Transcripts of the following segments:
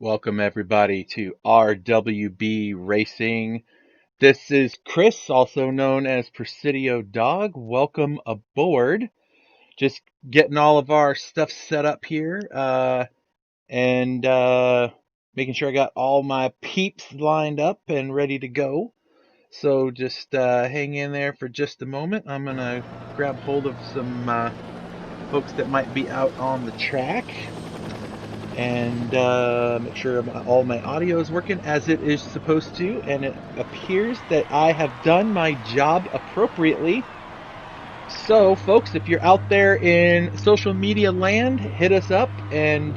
Welcome everybody to RWB Racing. This is Chris, also known as Presidio Dog. Welcome aboard. Just getting all of our stuff set up here, and making sure I got all my peeps lined up and ready to go. So just hang in there for just a moment. I'm gonna grab hold of some folks that might be out on the track and make sure all my audio is working as it is supposed to, and it appears that I have done my job appropriately. So folks, if you're out there in social media land, hit us up and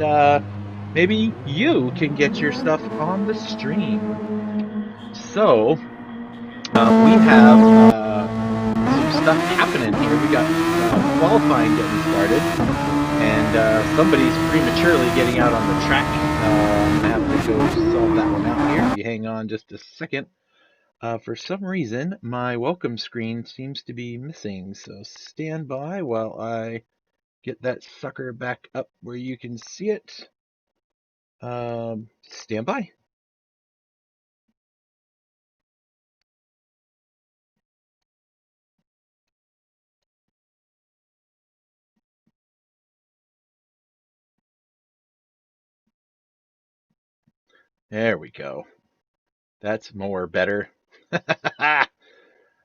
maybe you can get your stuff on the stream. So we have some stuff happening here. We got qualifying getting started, and somebody's prematurely getting out on the track. I'm gonna have to go solve that one out here. If you hang on just a second. For some reason, my welcome screen seems to be missing, so stand by while I get that sucker back up where you can see it. Stand by. There we go. That's more better.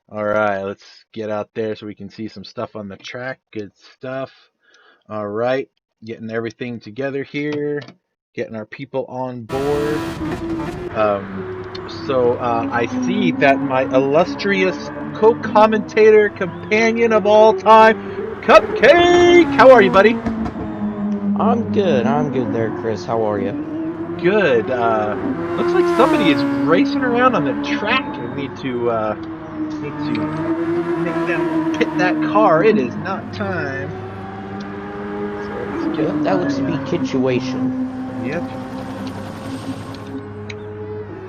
All right, let's get out there so we can see some stuff on the track. Good stuff. All right, getting everything together here, getting our people on board. So I see that my illustrious co-commentator, companion of all time, Cupcake! How are you, buddy? I'm good. I'm good there, Chris. How are you? Good. Looks like somebody is racing around on the track. I need to make them pit that car. It is not time. So let's get Yep, that looks to be my Kitchuation. yep.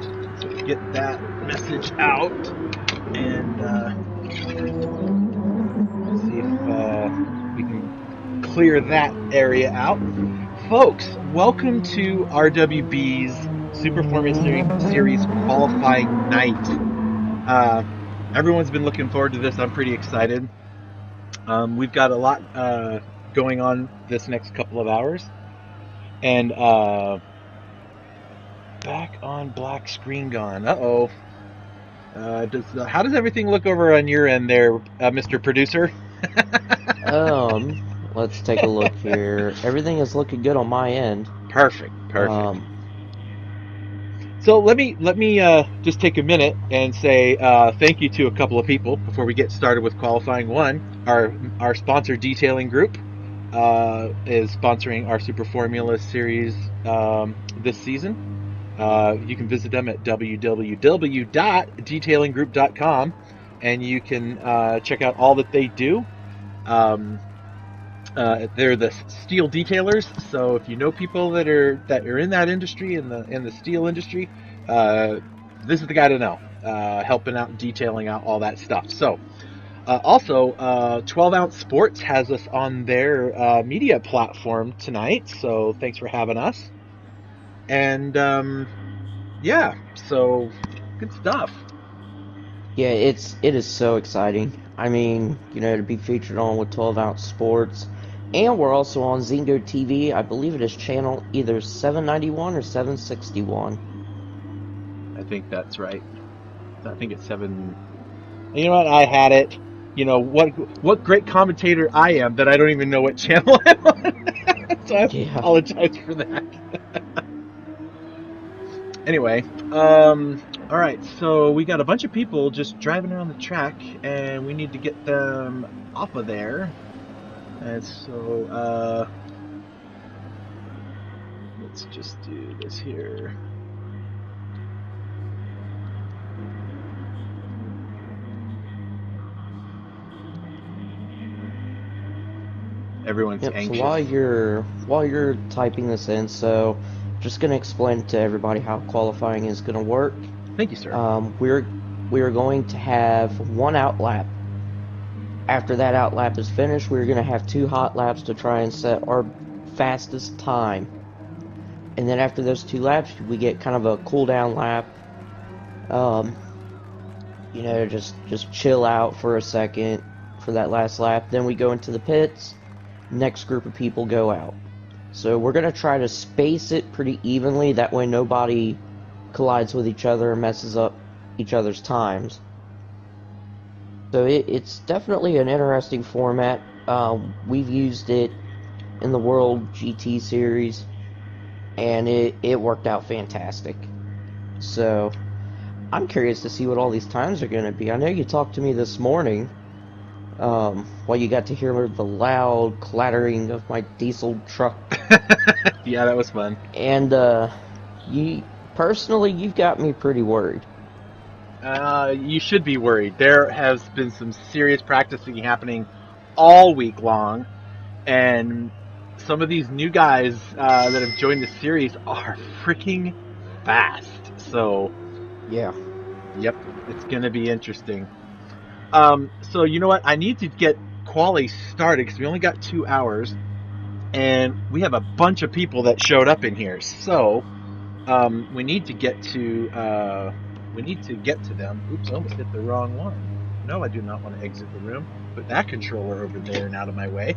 So let's get that message out and see if we can clear that area out. Folks, welcome to RWB's Super Formula Series qualifying night. Everyone's been looking forward to this. I'm pretty excited. We've got a lot going on this next couple of hours. And back on black screen gone. Uh-oh. How does everything look over on your end there, Mr. Producer? Let's take a look here. Everything is looking good on my end. Perfect, perfect. Um, So let me just take a minute and say thank you to a couple of people before we get started with qualifying one. Our sponsor Detailing Group is sponsoring our Super Formula Series this season. You can visit them at www.detailinggroup.com, and you can check out all that they do. Um, they're the steel detailers, so if you know people that are in that industry, in the steel industry, uh, this is the guy to know. Helping out, detailing out all that stuff. So, also, 12 Ounce Sports has us on their media platform tonight. So thanks for having us. And yeah, so good stuff. yeah, it is so exciting. I mean, to be featured on with 12 Ounce Sports, and we're also on Zingo TV. I believe it is channel either 791 or 761. I think that's right. I think it's seven. You know what? I had it. You know what great commentator I am that I don't even know what channel I'm on. So I Yeah. apologize for that. Anyway, all right. So we got a bunch of people just driving around the track, and we need to get them off of there. And so let's just do this here. Everyone's Yep. So anxious. while you're typing this in, so just gonna explain to everybody how qualifying is gonna work. Thank you, sir. We're going to have one out lap. After that out lap is finished, we're going to have two hot laps to try and set our fastest time. and then after those 2 laps, we get kind of a cool down lap. Um, just chill out for a second for that last lap. Then we go into the pits. Next group of people go out. So we're gonna try to space it pretty evenly. That way nobody collides with each other and messes up each other's times. So it's definitely an interesting format. We've used it in the World GT Series, and it worked out fantastic. So I'm curious to see what all these times are going to be. I know you talked to me this morning, while you got to hear the loud clattering of my diesel truck, Yeah, that was fun. and you personally, you've got me pretty worried. You should be worried. There has been some serious practicing happening all week long, and some of these new guys that have joined the series are freaking fast. So, Yeah. yep, it's going to be interesting. So you know what? I need to get quali started because we only got 2 hours, and we have a bunch of people that showed up in here. So we need to get to them. Oops, I almost hit the wrong one. No, I do not want to exit the room. Put that controller over there and out of my way.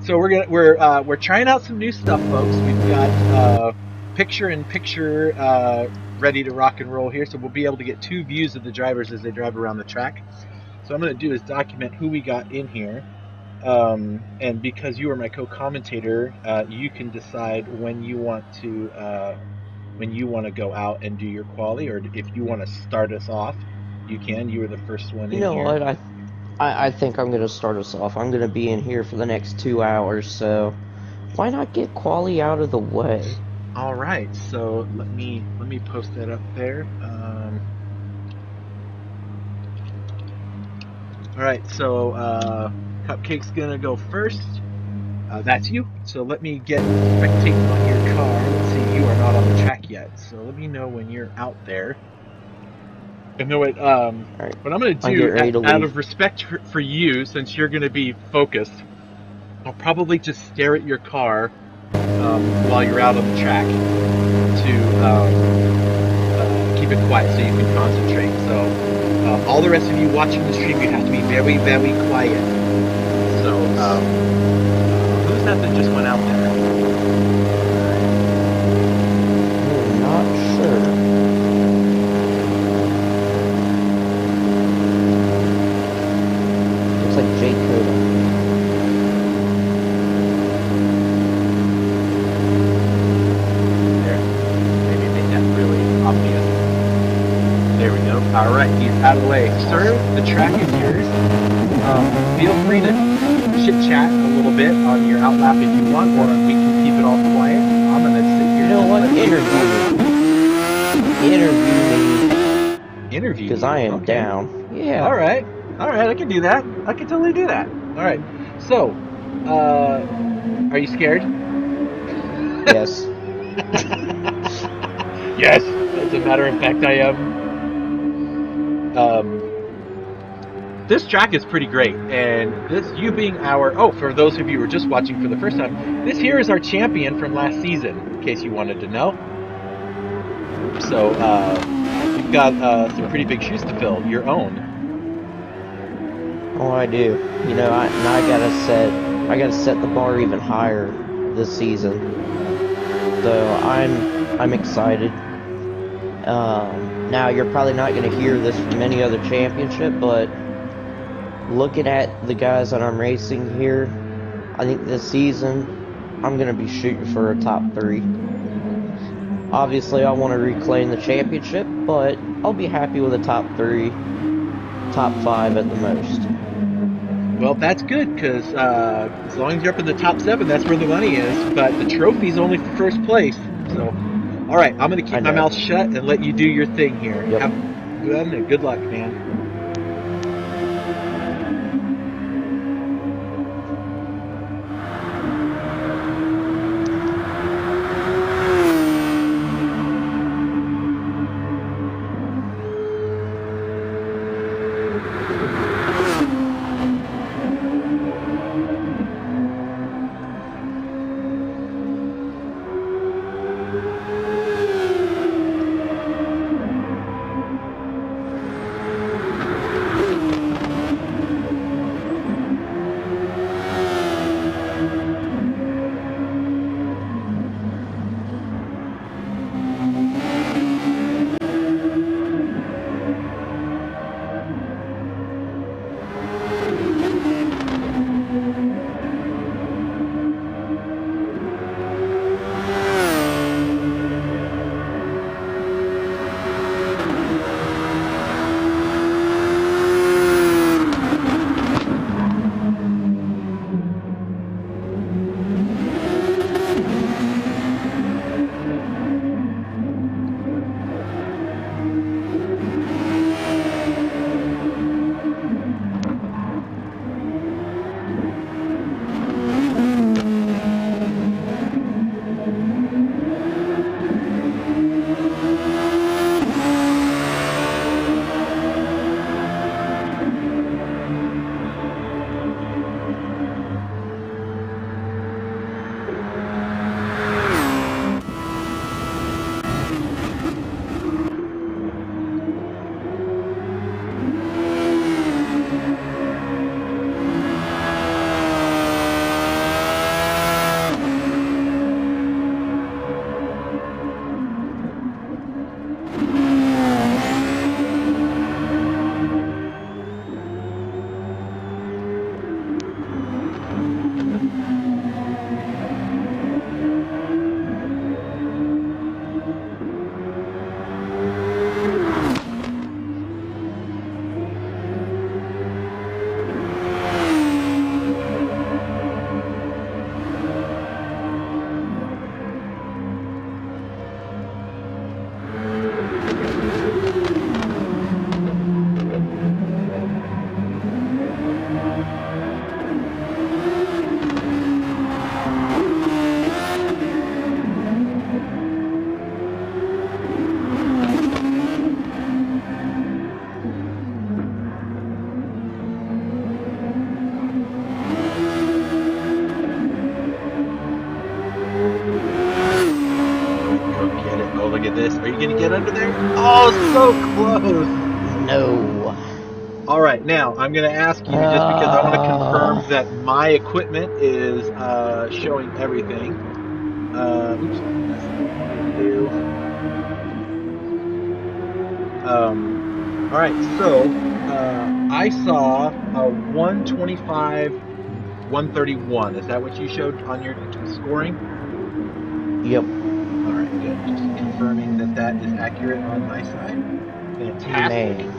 So we're trying out some new stuff, folks. We've got picture in picture ready to rock and roll here, so we'll be able to get 2 views of the drivers as they drive around the track. So I'm going to do is document who we got in here. And because you are my co-commentator, you can decide when you want to go out and do your quali, or if you want to start us off, you can. You were the first one You in know here. what? I think I'm going to start us off. I'm going to be in here for the next 2 hours, so why not get quali out of the way? All right, so let me post that up there. All right, so Cupcake's gonna go first. That's you. So let me get spectating on your car. Let's see, you are not on the track yet. So let me know when you're out there. And know Alright, what I'm gonna I'm do getting ready to out leave. of respect for you, since you're gonna be focused, I'll probably just stare at your car while you're out on the track to keep it quiet so you can concentrate. So all the rest of you watching the stream, you have to be very, very quiet. So who's that just went out there? I'm not sure. Looks like Jake Coda. There. Maybe make that really obvious. There we go. All right, he's out of the way. Sir, the track is yours. Feel free to chit chat a little bit on your outlap if you want, or we can keep it all quiet. I'm gonna sit here You and know just what? let you Interview me. Interview me, interview because you. I am Okay. down. Yeah. All right. All right. I can do that. I can totally do that. All right. So, are you scared? Yes. Yes. As a matter of fact, I am. This track is pretty great, and this you being our for those of you who are just watching for the first time, this here is our champion from last season. In case you wanted to know. So you've got some pretty big shoes to fill. Your own. Oh, I do. You know, I gotta set the bar even higher this season. So I'm excited. Now you're probably not gonna hear this from any other championship, but looking at the guys that I'm racing here, I think this season I'm gonna be shooting for a top 3. Obviously, I want to reclaim the championship, but I'll be happy with a top 3, top 5 at the most. Well, that's good because as long as you're up in the top 7, that's where the money is. But the trophy's only for first place. So, all right, I'm gonna I keep my know. mouth shut and let you do your thing here. Yep. Have fun and good luck, man. you gonna get under there? Oh, so close. No. All right, now I'm gonna ask you just because I want to Uh, confirm that my equipment is showing everything. Oops, that's not what I wanted to do. Um, all right, so I saw a 125, 131. Is that what you showed on your scoring? yep. All right, good. Just confirming that that is accurate on my side. Fantastic. Man.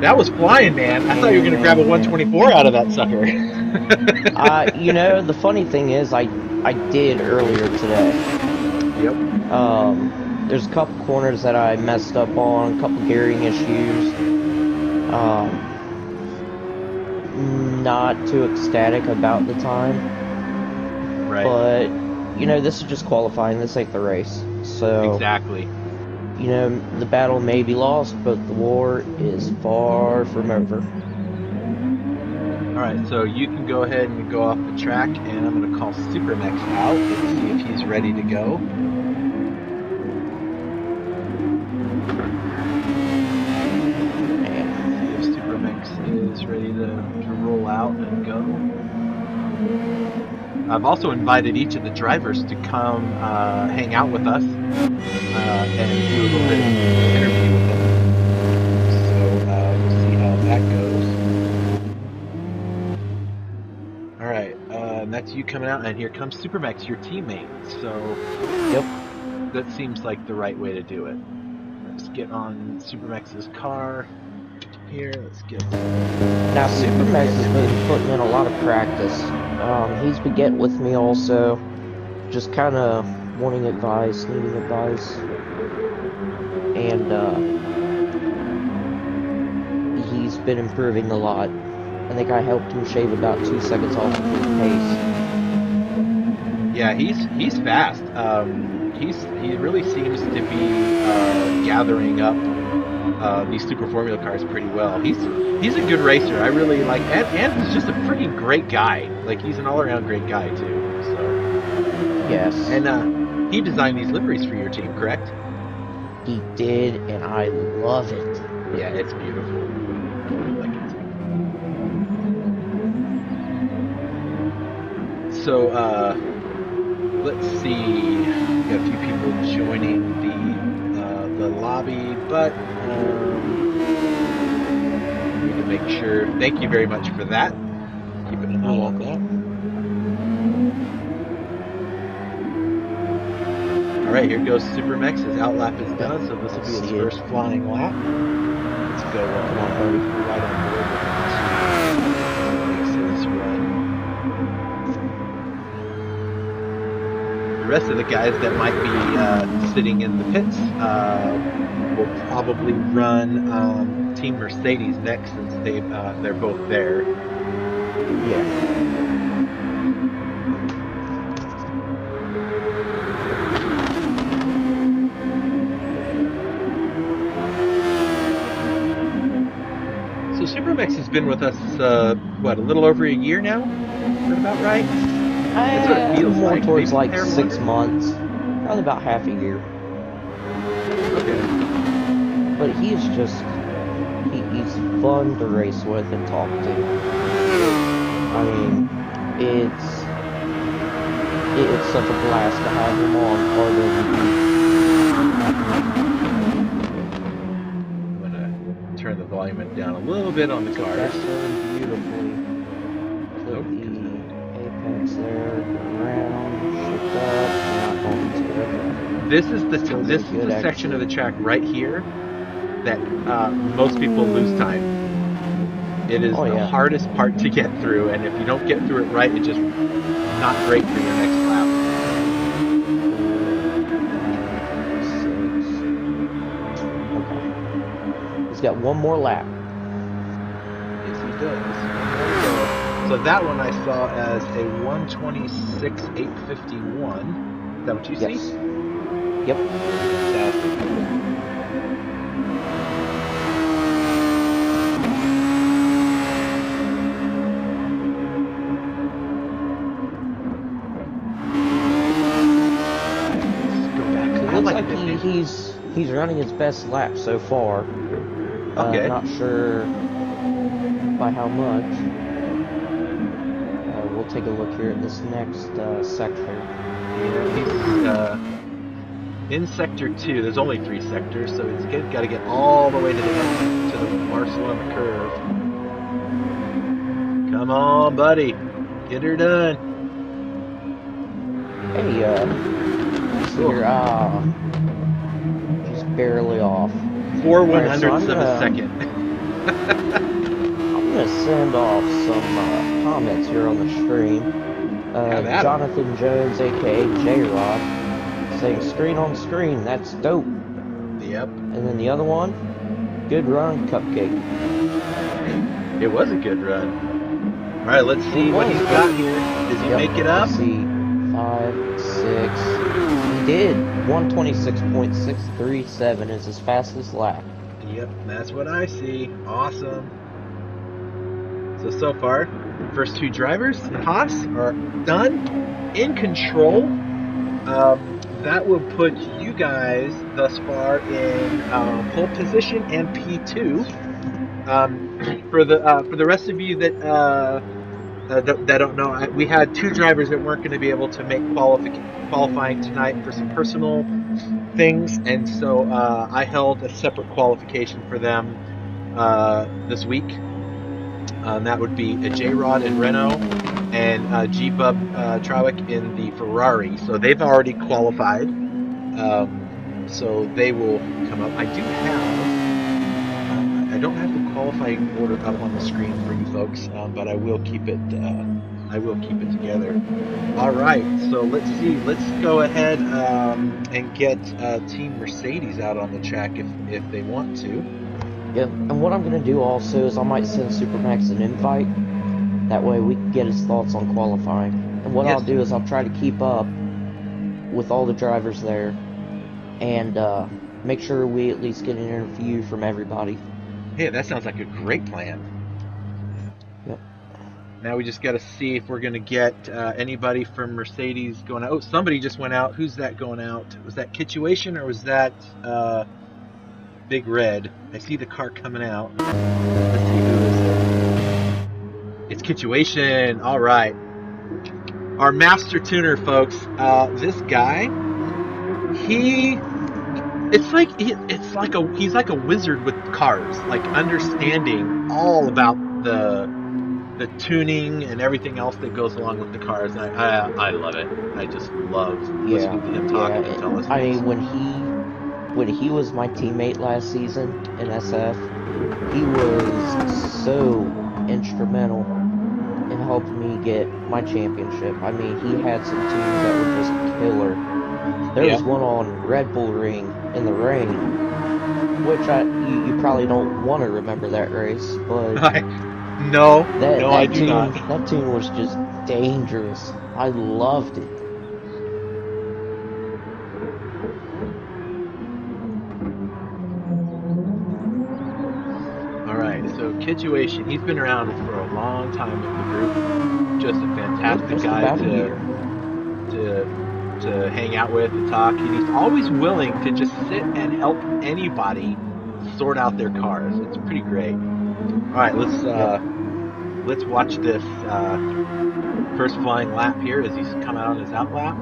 That was flying, man. I thought you were Man, gonna grab a man, man. 124 out of that sucker. The funny thing is, I did earlier today. Yep. There's a couple corners that I messed up on, a couple gearing issues. Um, Not too ecstatic about the time, Right. but this is just qualifying. This ain't the race. So, Exactly. the battle may be lost, but the war is far from over. All right, so you can go ahead and go off the track, and I'm gonna call Supermex out and see if he's ready to go. Man, See if Supermex is ready to roll out and go. I've also invited each of the drivers to come hang out with us and do a little bit of interview with them. So we'll see how that goes. All right, and that's you coming out, and here comes Supermex, your teammate. So yep. that seems like the right way to do it. Let's get on Supermex's car. Here, let's get. Now, See if we can Supermax get has him been in. putting in a lot of practice. He's been getting with me also, just kind of wanting advice, needing advice, and he's been improving a lot. I think I helped him shave about 2 seconds off of his pace. Yeah, he's fast. He really seems to be gathering up these super formula cars pretty well. He's a good racer. I really like, and he's just a freaking great guy. Like he's an all around great guy too. So, Yes, and he designed these liveries for your team, correct? he did, and I love it. Yeah, it's beautiful. I like it too. So, let's see. We got a few people joining the lobby, but need to make sure. Thank you very much for that. Keeping an You're eye on welcome. that. All right, here goes Supermex. His outlap is Yep, done, so this I will be his see it. first flying lap. Let's go Come on, buddy. right on board with Max's run. The rest of the guys that might be sitting in the pits will probably run Team Mercedes next, since they're both there. Yeah. So Supermex has been with us, what, a little over a year now? Is that about right? That's what it feels More like. towards Maybe like there 6 months. Probably about half a year. Okay. But he's fun to race with and talk to. I mean, it's such a blast to have him on I'm gonna turn the volume down a little bit on the Took cars. that turn beautifully. Put Nope. the apex there, go around, shift up, not going to, okay. Still get a This is good the section of the exit. track right here that most people lose time. It is Oh the yeah. hardest part to get through, and if you don't get through it right, it's just not great for your next lap. 6. Okay. He's got one more lap. Yes, he does. So that one I saw as a 126.851. Is that what you see? Yes. Yep. Fantastic. So it looks like he he's running his best lap so far. Okay. Not sure by how much. We'll take a look here at this next sector. Yeah, he's in sector 2. There's only 3 sectors, so he's got to get all the way to the end, to the Barcelona curve. Come on, buddy. Get her done. Hey, see Oh, here, just barely off. 4 All right, so one-hundredths of a second. I'm gonna send off some comments here on the stream. Have at 'em. Jonathan Jones, aka J-Rod, saying screen on screen, that's dope. Yep. And then the other one, good run, Cupcake. It was a good run. All right, let's see what he's got here. Does he make it up? Let's see, 5, 6. He did. 126.637 is his fastest lap. Yep, that's what I see. Awesome. So far, first 2 drivers, Haas, are done, in control. That will put you guys thus far in pole position and P2. For the rest of you that don't know, we had 2 drivers that weren't going to be able to make qualifying tonight for some personal things, and so I held a separate qualification for them this week. That would be a J-Rod in Renault and G-Bub Trawick in the Ferrari. So they've already qualified. So they will come up. I don't have the qualifying order up on the screen for you folks, but I will keep it. I will keep it together. All right. So let's see. Let's go ahead and get Team Mercedes out on the track if they want to. Yep, and what I'm going to do also is I might send Supermax an invite. That way we can get his thoughts on qualifying. And what I'll do is I'll try to keep up with all the drivers there and make sure we at least get an interview from everybody. Hey, that sounds like a great plan. Yep. Now we just got to see if we're going to get anybody from Mercedes going out. Oh, somebody just went out. Who's that going out? Was that Kituation or was that Big Red? I see the car coming out. Let's see, who is it? It's Kituation. All right. Our master tuner, folks. This guy, he's like a wizard with cars, like understanding all about the tuning and everything else that goes along with the cars. I love it. I just love listening to him talk and tell us. I mean, when he was my teammate last season in SF, he was so instrumental in helping me get my championship. I mean, he had some teams that were just killer. There was one on Red Bull Ring in the rain, which you probably don't want to remember that race, but I do not. That tune was just dangerous. I loved it. So Kituation, he's been around for a long time with the group. Just a fantastic guy to hang out with and talk. And he's always willing to just sit and help anybody sort out their cars. It's pretty great. All right, let's watch this first flying lap here as he's come out on his out lap.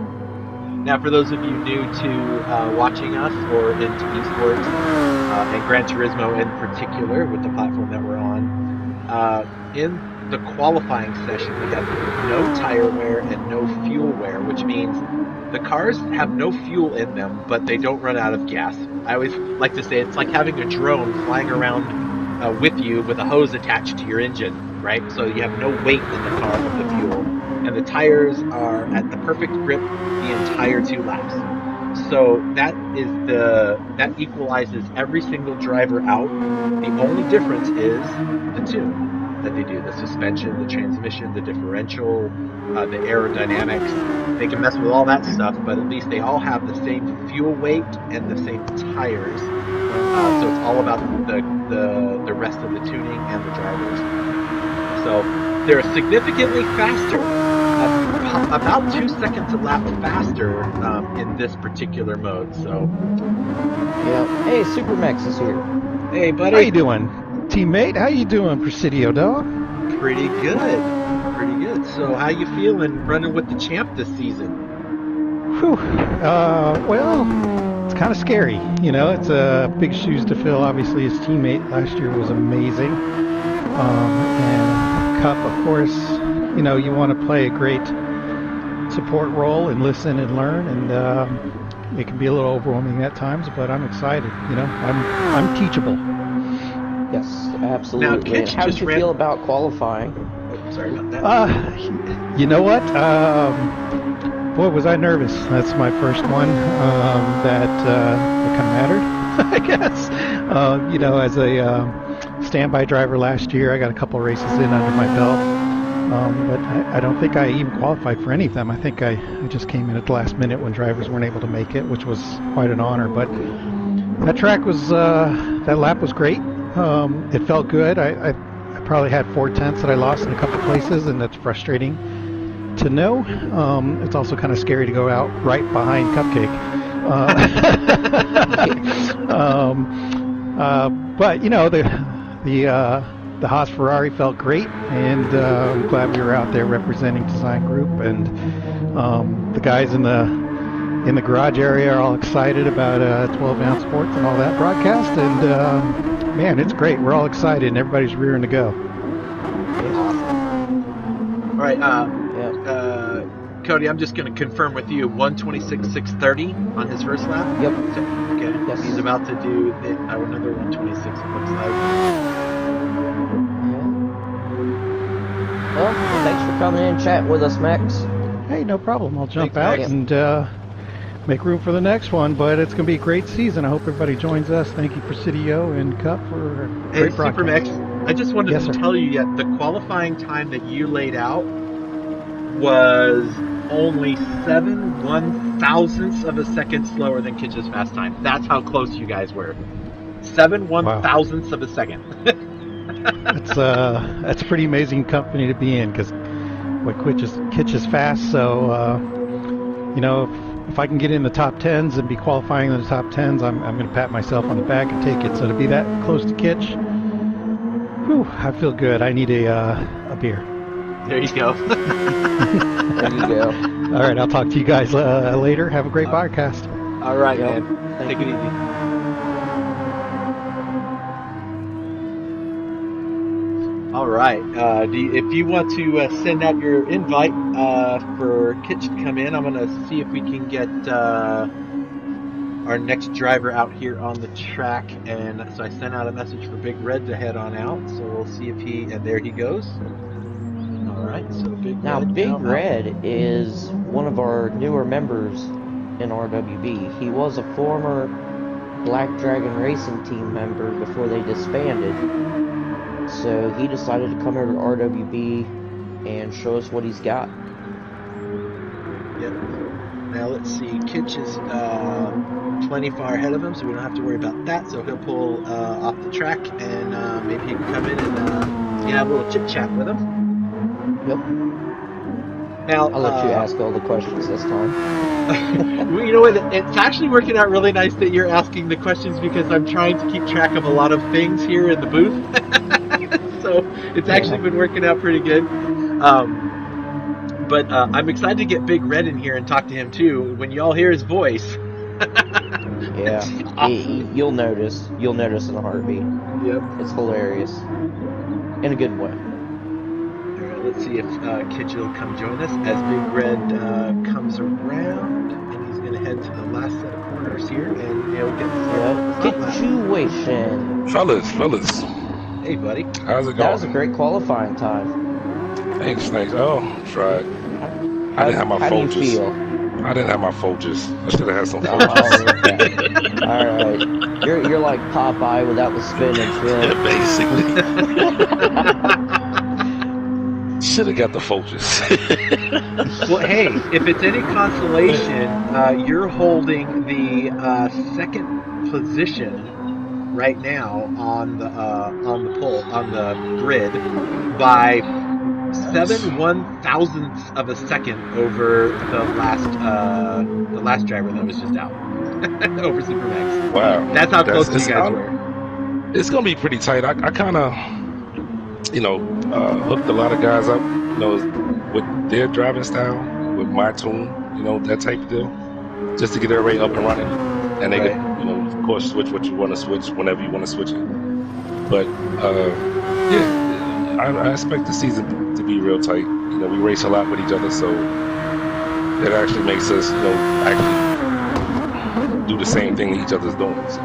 Now, for those of you new to watching us or into esports and Gran Turismo in particular, with the platform that we're on, in the qualifying session, we have no tire wear and no fuel wear, which means the cars have no fuel in them, but they don't run out of gas. I always like to say it's like having a drone flying around with you with a hose attached to your engine, right? So you have no weight in the car of the fuel. And the tires are at the perfect grip the entire 2 laps. So that equalizes every single driver out. The only difference is the tune that they do, the suspension, the transmission, the differential, the aerodynamics. They can mess with all that stuff, but at least they all have the same fuel weight and the same tires. So it's all about the rest of the tuning and the drivers. So they're significantly faster, about 2 seconds a lap faster in this particular mode. So, Yeah. Hey, Supermax is here. hey, How buddy. you doing, teammate? How you doing, Presidio dog? Pretty good. Pretty good. So, how you feeling running with the champ this season? Whew. Well, it's kind of scary. It's big shoes to fill. Obviously, his teammate last year was amazing. And Cup, of course, you want to play a great support role and listen and learn. And it can be a little overwhelming at times, but I'm excited. I'm teachable. Yes, Now, absolutely. And Kitch how did just you ran. feel about qualifying? Oh, sorry about that. You know what? Boy, was I nervous. That's my first one that kind of mattered, I guess. As a standby driver last year, I got a couple races in under my belt. But I don't think I even qualified for any of them. I think I just came in at the last minute when drivers weren't able to make it, which was quite an honor. But that track was, that lap was great. It felt good. I probably had 4/10 that I lost in a couple places, and that's frustrating to know. It's also kind of scary to go out right behind Cupcake. But the Haas Ferrari felt great, and I'm glad we were out there representing Design Group, and the guys in the garage area are all excited about 12-ounce sports and all that broadcast, and man, it's great. We're all excited, and everybody's rearing to go. All right, Cody, I'm just going to confirm with you 126.630 on his first lap. Yep. So, okay. Yes. He's about to do another 126. It looks like. Well, thanks for coming in and chatting with us, Max. Hey, no problem. I'll jump Thanks, out Max. and make room for the next one. But it's going to be a great season. I hope everybody joins us. Thank you, Presidio and Cup, for a great broadcast. Supermax, I just wanted Yes, to sir. tell you yet the qualifying time that you laid out was only 7/1000ths of a second slower than Kitch's fast time. That's how close you guys were. 7/1000ths of a second. That's a pretty amazing company to be in, because Kitch is fast. So if I can get in the top tens and be qualifying in the top tens, I'm going to pat myself on the back and take it. So to be that close to Kitch, whew, I feel good. I need a beer. There you go. There you go. All right, I'll talk to you guys later. Have a great podcast. All right, Yep. man. Thank Take it you. easy. All right. If you want to send out your invite for Kitch to come in, I'm going to see if we can get our next driver out here on the track. And so I sent out a message for Big Red to head on out. So we'll see if and there he goes. All right. So Big Now, Red. Big Red is one of our newer members in RWB. He was a former Black Dragon Racing team member before they disbanded. So he decided to come over to RWB and show us what he's got. Yep. Now let's see. Kitch is plenty far ahead of him, so we don't have to worry about that. So he'll pull off the track, and maybe he can come in and have a little chit chat with him. Yep. Now I'll let you ask all the questions this time. well, you know what? It's actually working out really nice that you're asking the questions, because I'm trying to keep track of a lot of things here in the booth. So it's actually been working out pretty good. But I'm excited to get Big Red in here and talk to him too. When y'all hear his voice, Yeah, awesome. You'll notice. You'll notice in a heartbeat. Yep. It's hilarious, in a good way. All right, let's see if Kitch will come join us as Big Red comes around, and he's going to head to the last set of corners here, and he'll get the Situation. Fellas. Hey, buddy. How's it going? That was a great qualifying time. Thanks. Oh, tried. I didn't have my How do you Folgers. feel? I didn't have my Folgers. I should have had some Oh, Folgers. okay. All right. You're like Popeye without the spinach, Basically. Should have got the Folgers. Well, hey, if it's any consolation, you're holding the second position right now on the grid by seven 1,000ths of a second over the last driver that was just out over Supermax. Wow. That's how That's close you guys were. it's gonna be pretty tight. I kind of, hooked a lot of guys up, with their driving style, with my tune, that type of deal, just to get everybody up and running, and they Right. could, of course, switch what you want to switch whenever you want to switch it. But yeah, I expect the season to be real tight. We race a lot with each other, so it actually makes us, actually do the same thing that each other's doing. So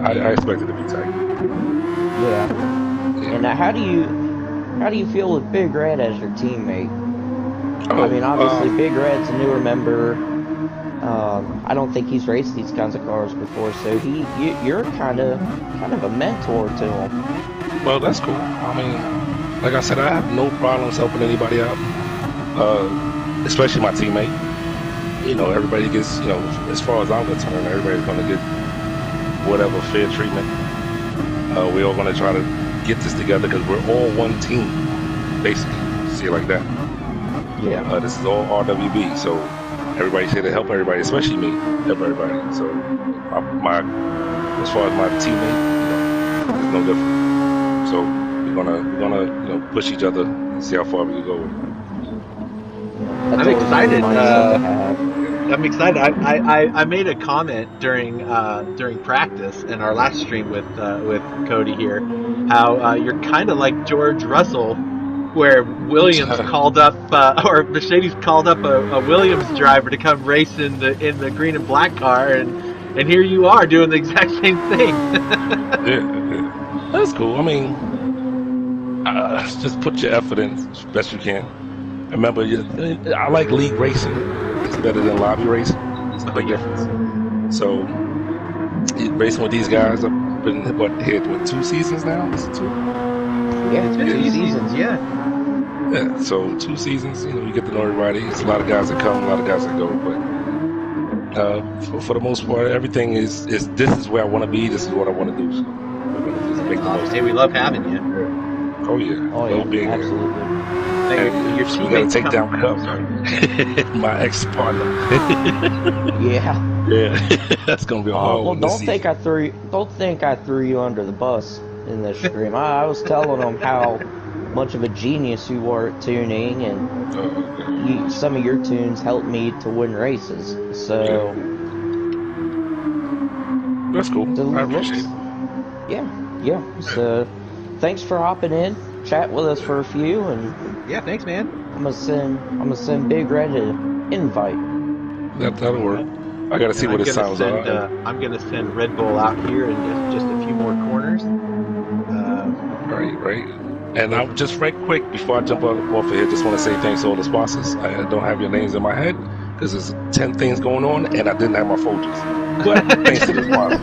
I expect it to be tight. Yeah. And now, how do you feel with Big Red as your teammate? I mean, obviously, Big Red's a newer member. I don't think he's raced these kinds of cars before, so you're kind of a mentor to him. Well, that's cool. I mean, like I said, I have no problems helping anybody out, especially my teammate. Everybody gets, as far as I'm concerned, everybody's going to get whatever fair treatment. We're all going to try to get this together because we're all one team, basically. See it like that. Yeah. This is all RWB, so everybody's here to help everybody, especially me, help everybody. So, as far as my teammate, it's no different. So we're gonna push each other and see how far we can go with it. I'm excited. I'm excited. I made a comment during practice in our last stream with Cody here, how you're kind of like George Russell, where Williams called up or Mercedes called up a Williams driver to come race in the green and black car, and here you are doing the exact same thing. Yeah, that's cool. I mean, just put your effort in as best you can. Remember, I like league racing. It's better than lobby racing. It's a big difference. So, racing with these guys, I've been here with 2 seasons now. Is it 2? Yeah, it's been 2 seasons. Yeah. Yeah. So 2 seasons. You get to know everybody. It's a lot of guys that come, a lot of guys that go. But for the most part, everything is this is where I want to be. This is what I want to do. So we're gonna just make the most. Hey, we love having you. Oh yeah. Oh yeah. Being absolutely. And your we gotta take down Cup, my ex-partner. Yeah. Yeah, that's gonna be a hard one. Don't think I threw you under the bus in this stream. I was telling them how much of a genius you were at tuning, and some of your tunes helped me to win races. So that's cool. I appreciate it. Yeah. So thanks for hopping in, chat with us for a few, and yeah, thanks, man. I'm gonna send Big Red an invite. That'll work. I gotta see what it sounds like. I'm gonna send Red Bull out here in just a few more corners. Right. And I'm just right quick before I jump off of here, just want to say thanks to all the sponsors. I don't have your names in my head because there's 10 things going on and I didn't have my folders. But thanks to the sponsors.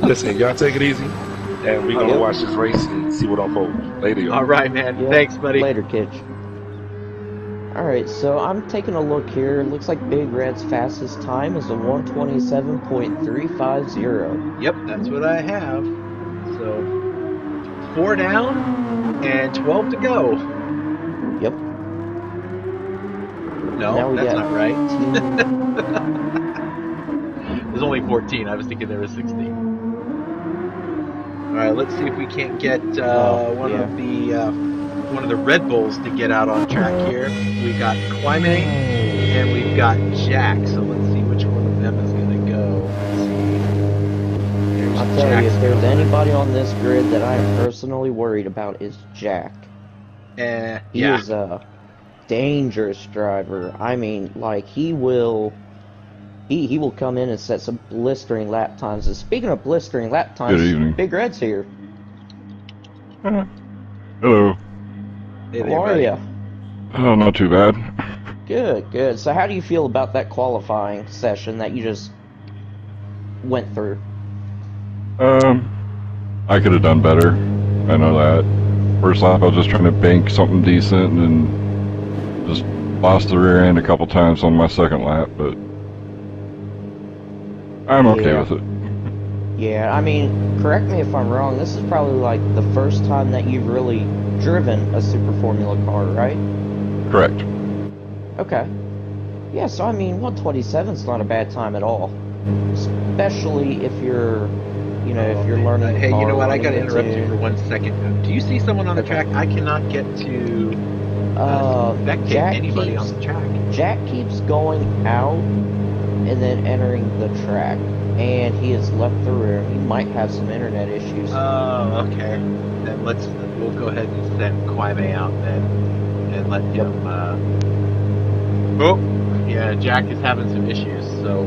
Listen, y'all take it easy, and we're gonna watch this race and see what unfolds. Later, y'all. All right, man. Yep. Thanks, buddy. Later, Kitch. Alright, so I'm taking a look here. It looks like Big Red's fastest time is a 127.350. Yep, that's what I have. So 4 down and 12 to go. Yep. No, that's not right. There's only 14. I was thinking there was 16. All right, let's see if we can't get one of the Red Bulls to get out on track here. We've got Kwame and we've got Jack. So let's see which one of them is going to go. I'll tell you, if there's anybody on this grid that I am personally worried about, is Jack. He is a dangerous driver. I mean, like, he will come in and set some blistering lap times. And speaking of blistering lap times, good evening. Big Red's here. Hello. Hey, how are you? Oh, not too bad. Good. So how do you feel about that qualifying session that you just went through? I could have done better. I know that. First lap, I was just trying to bank something decent and just lost the rear end a couple times on my second lap, but I'm okay with it. Yeah, I mean, correct me if I'm wrong, this is probably like the first time that you've really driven a Super Formula car, right? Correct. Okay. Yeah, so I mean, 127's not a bad time at all. Especially if you're, if you're learning the Hey, you car, know what? I learning gotta the interrupt you for tune. 1 second. Do you see someone on the Okay. track? I cannot get to spectate anybody on the track. Jack keeps going out and then entering the track, and he has left the room. He might have some internet issues. Oh, okay. Then we'll go ahead and send Kwame out then, and let Yep. him. Oh, yeah, Jack is having some issues, so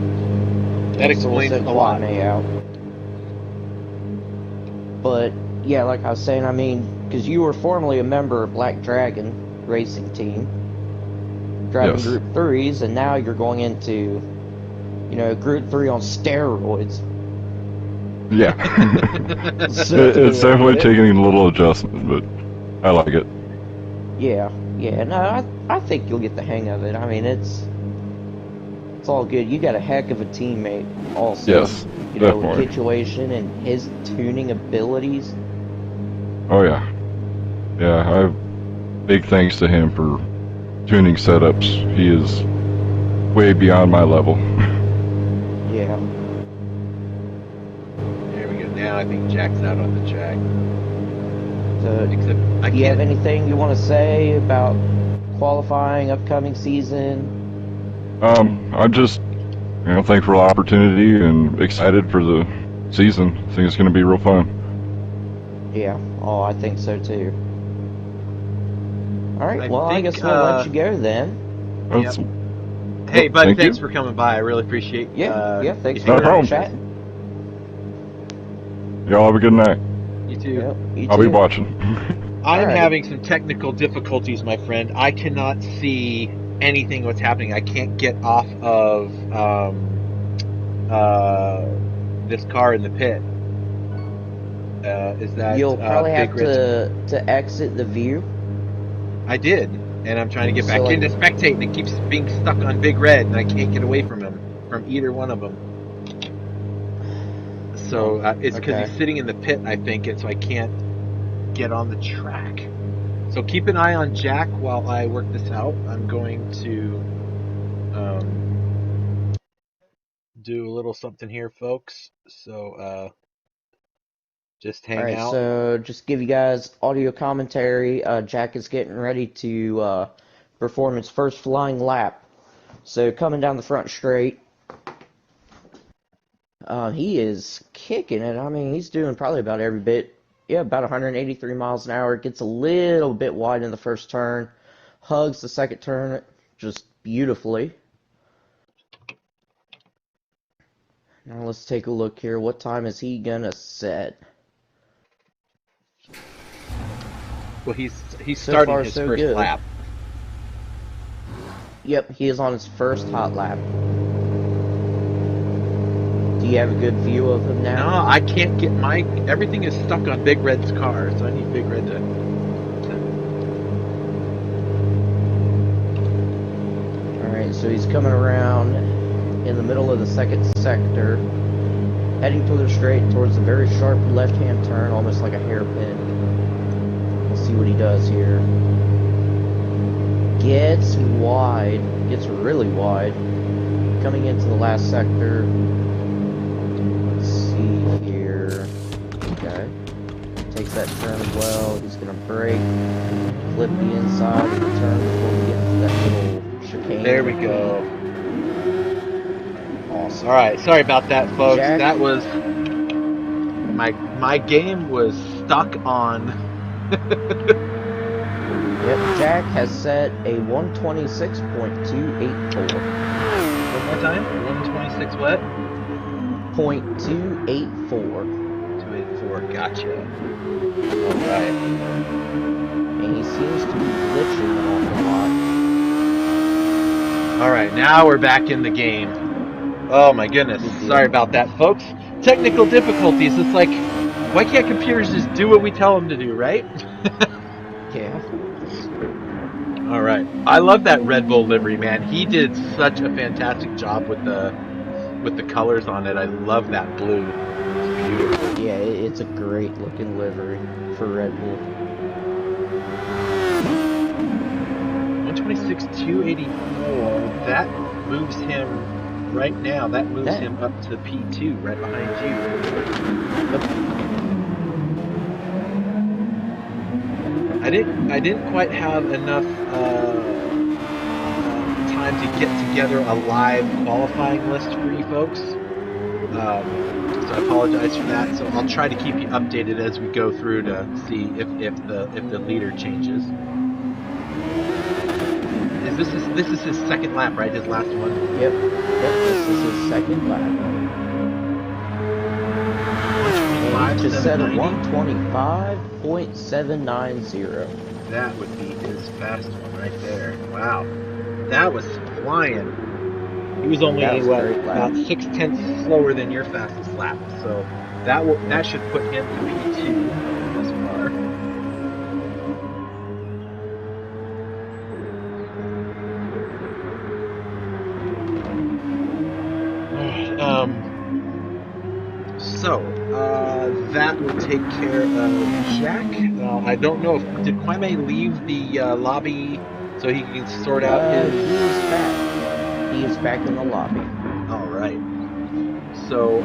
that So we'll explains send a lot. Kwame out. But yeah, like I was saying, I mean, because you were formerly a member of Black Dragon Racing Team, driving Yes. Group 3s, and now you're going into, Group 3 on steroids. Yeah. So, It's definitely taking a little adjustment, but I like it. yeah, no, I think you'll get the hang of it. I mean, it's all good. You got a heck of a teammate also. Yes, With definitely. Kitchuation and his tuning abilities. Oh yeah. Yeah, I have big thanks to him for tuning setups. He is way beyond my level. Yeah. There we go. Now I think Jack's out on the track. So, Except I do you have can't. anything you want to say about qualifying, upcoming season? I'm just, thankful for the opportunity and excited for the season. I think it's going to be real fun. Yeah. Oh, I think so too. All right. Well, I think, guess we'll let you go then. That's, Yep. Hey, bud, thank thanks you. for coming by. I really appreciate Yeah. Thanks you No hanging for out problem. with us. chatting. Y'all have a good night. You too. Yep. You I'll be too. watching. I'm Alrighty. having some technical difficulties, my friend. I cannot see anything what's happening. I can't get off of this car in the pit. Is that You'll probably Big have Red's? to exit the view. I did, and I'm trying to get So back like, into spectate, and it keeps being stuck on Big Red, and I can't get away from him, from either one of them. So it's because okay. he's sitting in the pit, I think, and so I can't get on the track. So keep an eye on Jack while I work this out. I'm going to do a little something here, folks. So just All hang right. out. So just give you guys audio commentary. Jack is getting ready to perform his first flying lap. So coming down the front straight, he is kicking it. I mean, he's doing probably about every bit. Yeah, about 183 miles an hour. Gets a little bit wide in the first turn. Hugs the second turn just beautifully. Now let's take a look here. What time is he gonna set? Well, he's So starting far, his so first good. lap. Yep, he is on his first hot lap. Do you have a good view of him No, now? I can't get everything is stuck on Big Red's car, so I need Big Red to. Alright, so he's coming around in the middle of the second sector, heading to the straight towards the very sharp left-hand turn, almost like a hairpin. We'll see what he does here. Gets wide, gets really wide, coming into the last sector. Let's see here. Okay. Takes that turn well. He's gonna brake, flip the inside of the turn before we get to that little chicane. There we go. Awesome. All right, sorry about that, folks. Jack. That was my game was stuck on. Yep, Jack has set a 126.284. One more time. 126 what? 0.284. 284. Gotcha. All right. And he seems to be glitching an awful lot. All right, now we're back in the game. Oh my goodness. Good deal. Sorry about that, folks. Technical difficulties. It's like, why can't computers just do what we tell them to do, right? Yeah. All right. I love that Red Bull livery, man. He did such a fantastic job with the colors on it. I love that blue. It's beautiful. Yeah, it's a great looking livery for Red Bull. 6,284. That moves him right now. That moves him up to P2, right behind you. I didn't quite have enough time to get together a live qualifying list for you folks. So I apologize for that. So I'll try to keep you updated as we go through to see if the leader changes. This is his second lap, right? His last one. Yep. This is his second lap. And he just set a 125.790. That would be his fast one right there. Wow, that was flying. He was only about 6/10 slower than your fastest lap, so that should put him to P2 thus far. So that will take care of Jack. I don't know did Kwame leave the lobby so he can sort out his. He is back. He is back in the lobby. All right. So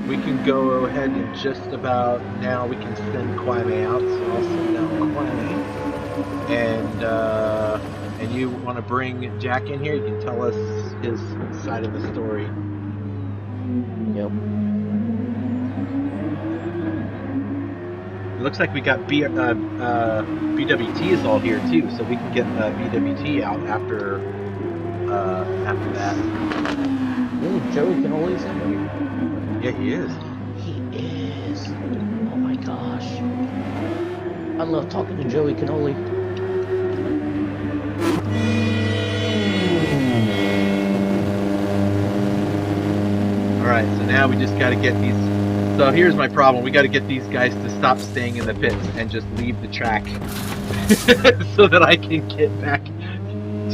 we can go ahead and just about now we can send Kwame out. So I'll send out Kwame. And you want to bring Jack in here? You can tell us his side of the story. Yep. It looks like we got BWT is all here too, so we can get BWT out after that. Ooh, Joey Cannoli's in here. Yeah, he is. He is. Oh my gosh. I love talking to Joey Cannoli. Alright, so now we just got to get these. So here's my problem. We got to get these guys to stop staying in the pits and just leave the track so that I can get back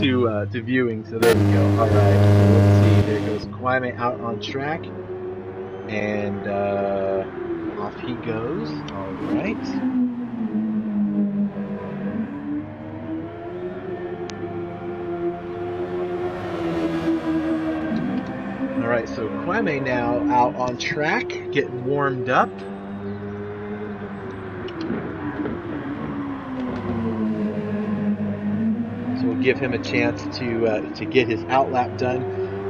to viewing. So there we go. Alright, so let's see. There goes Kwame out on track. And off he goes. Alright. Alright, so Kwame now out on track, getting warmed up. So we'll give him a chance to get his outlap done.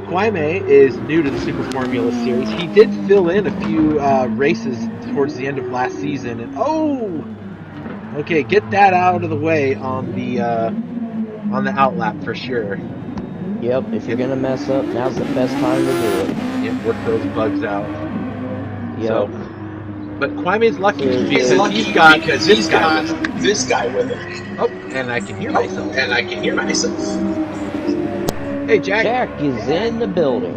Kwame is new to the Super Formula Series. He did fill in a few races towards the end of last season, and okay, get that out of the way on the outlap for sure. Yep, if you're gonna mess up, now's the best time to do it. Yep, work those bugs out. Yep. So, but Kwame's lucky because he's got this guy with him. Oh, and I can hear myself. Hey, Jack. Jack is in the building.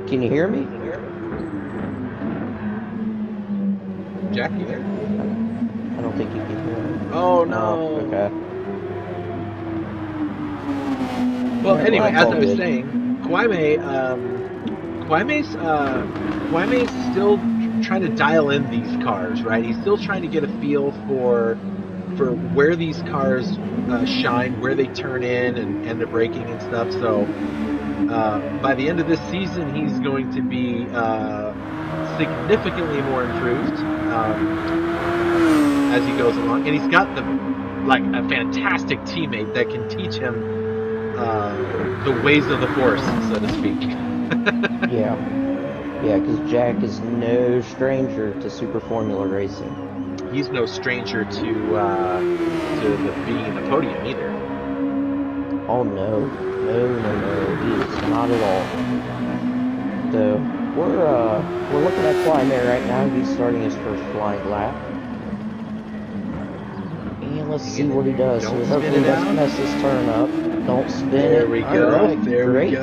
Can you hear me? Jack, you there? I don't think you can hear me. Oh, no. Okay. Well, anyway, as I was saying, Kwame's still trying to dial in these cars, right? He's still trying to get a feel for where these cars shine, where they turn in, and the braking and stuff. So by the end of this season, he's going to be significantly more improved as he goes along, and he's got a fantastic teammate that can teach him the ways of the force, so to speak. Yeah, because Jack is no stranger to Super Formula racing. He's no stranger to being in the podium either. Oh no, he is not at all. So we're looking at Kwame right now. He's starting his first flying lap. And let's see what he does. So hopefully he doesn't mess this turn up. Don't spin it. There we go. Right. Great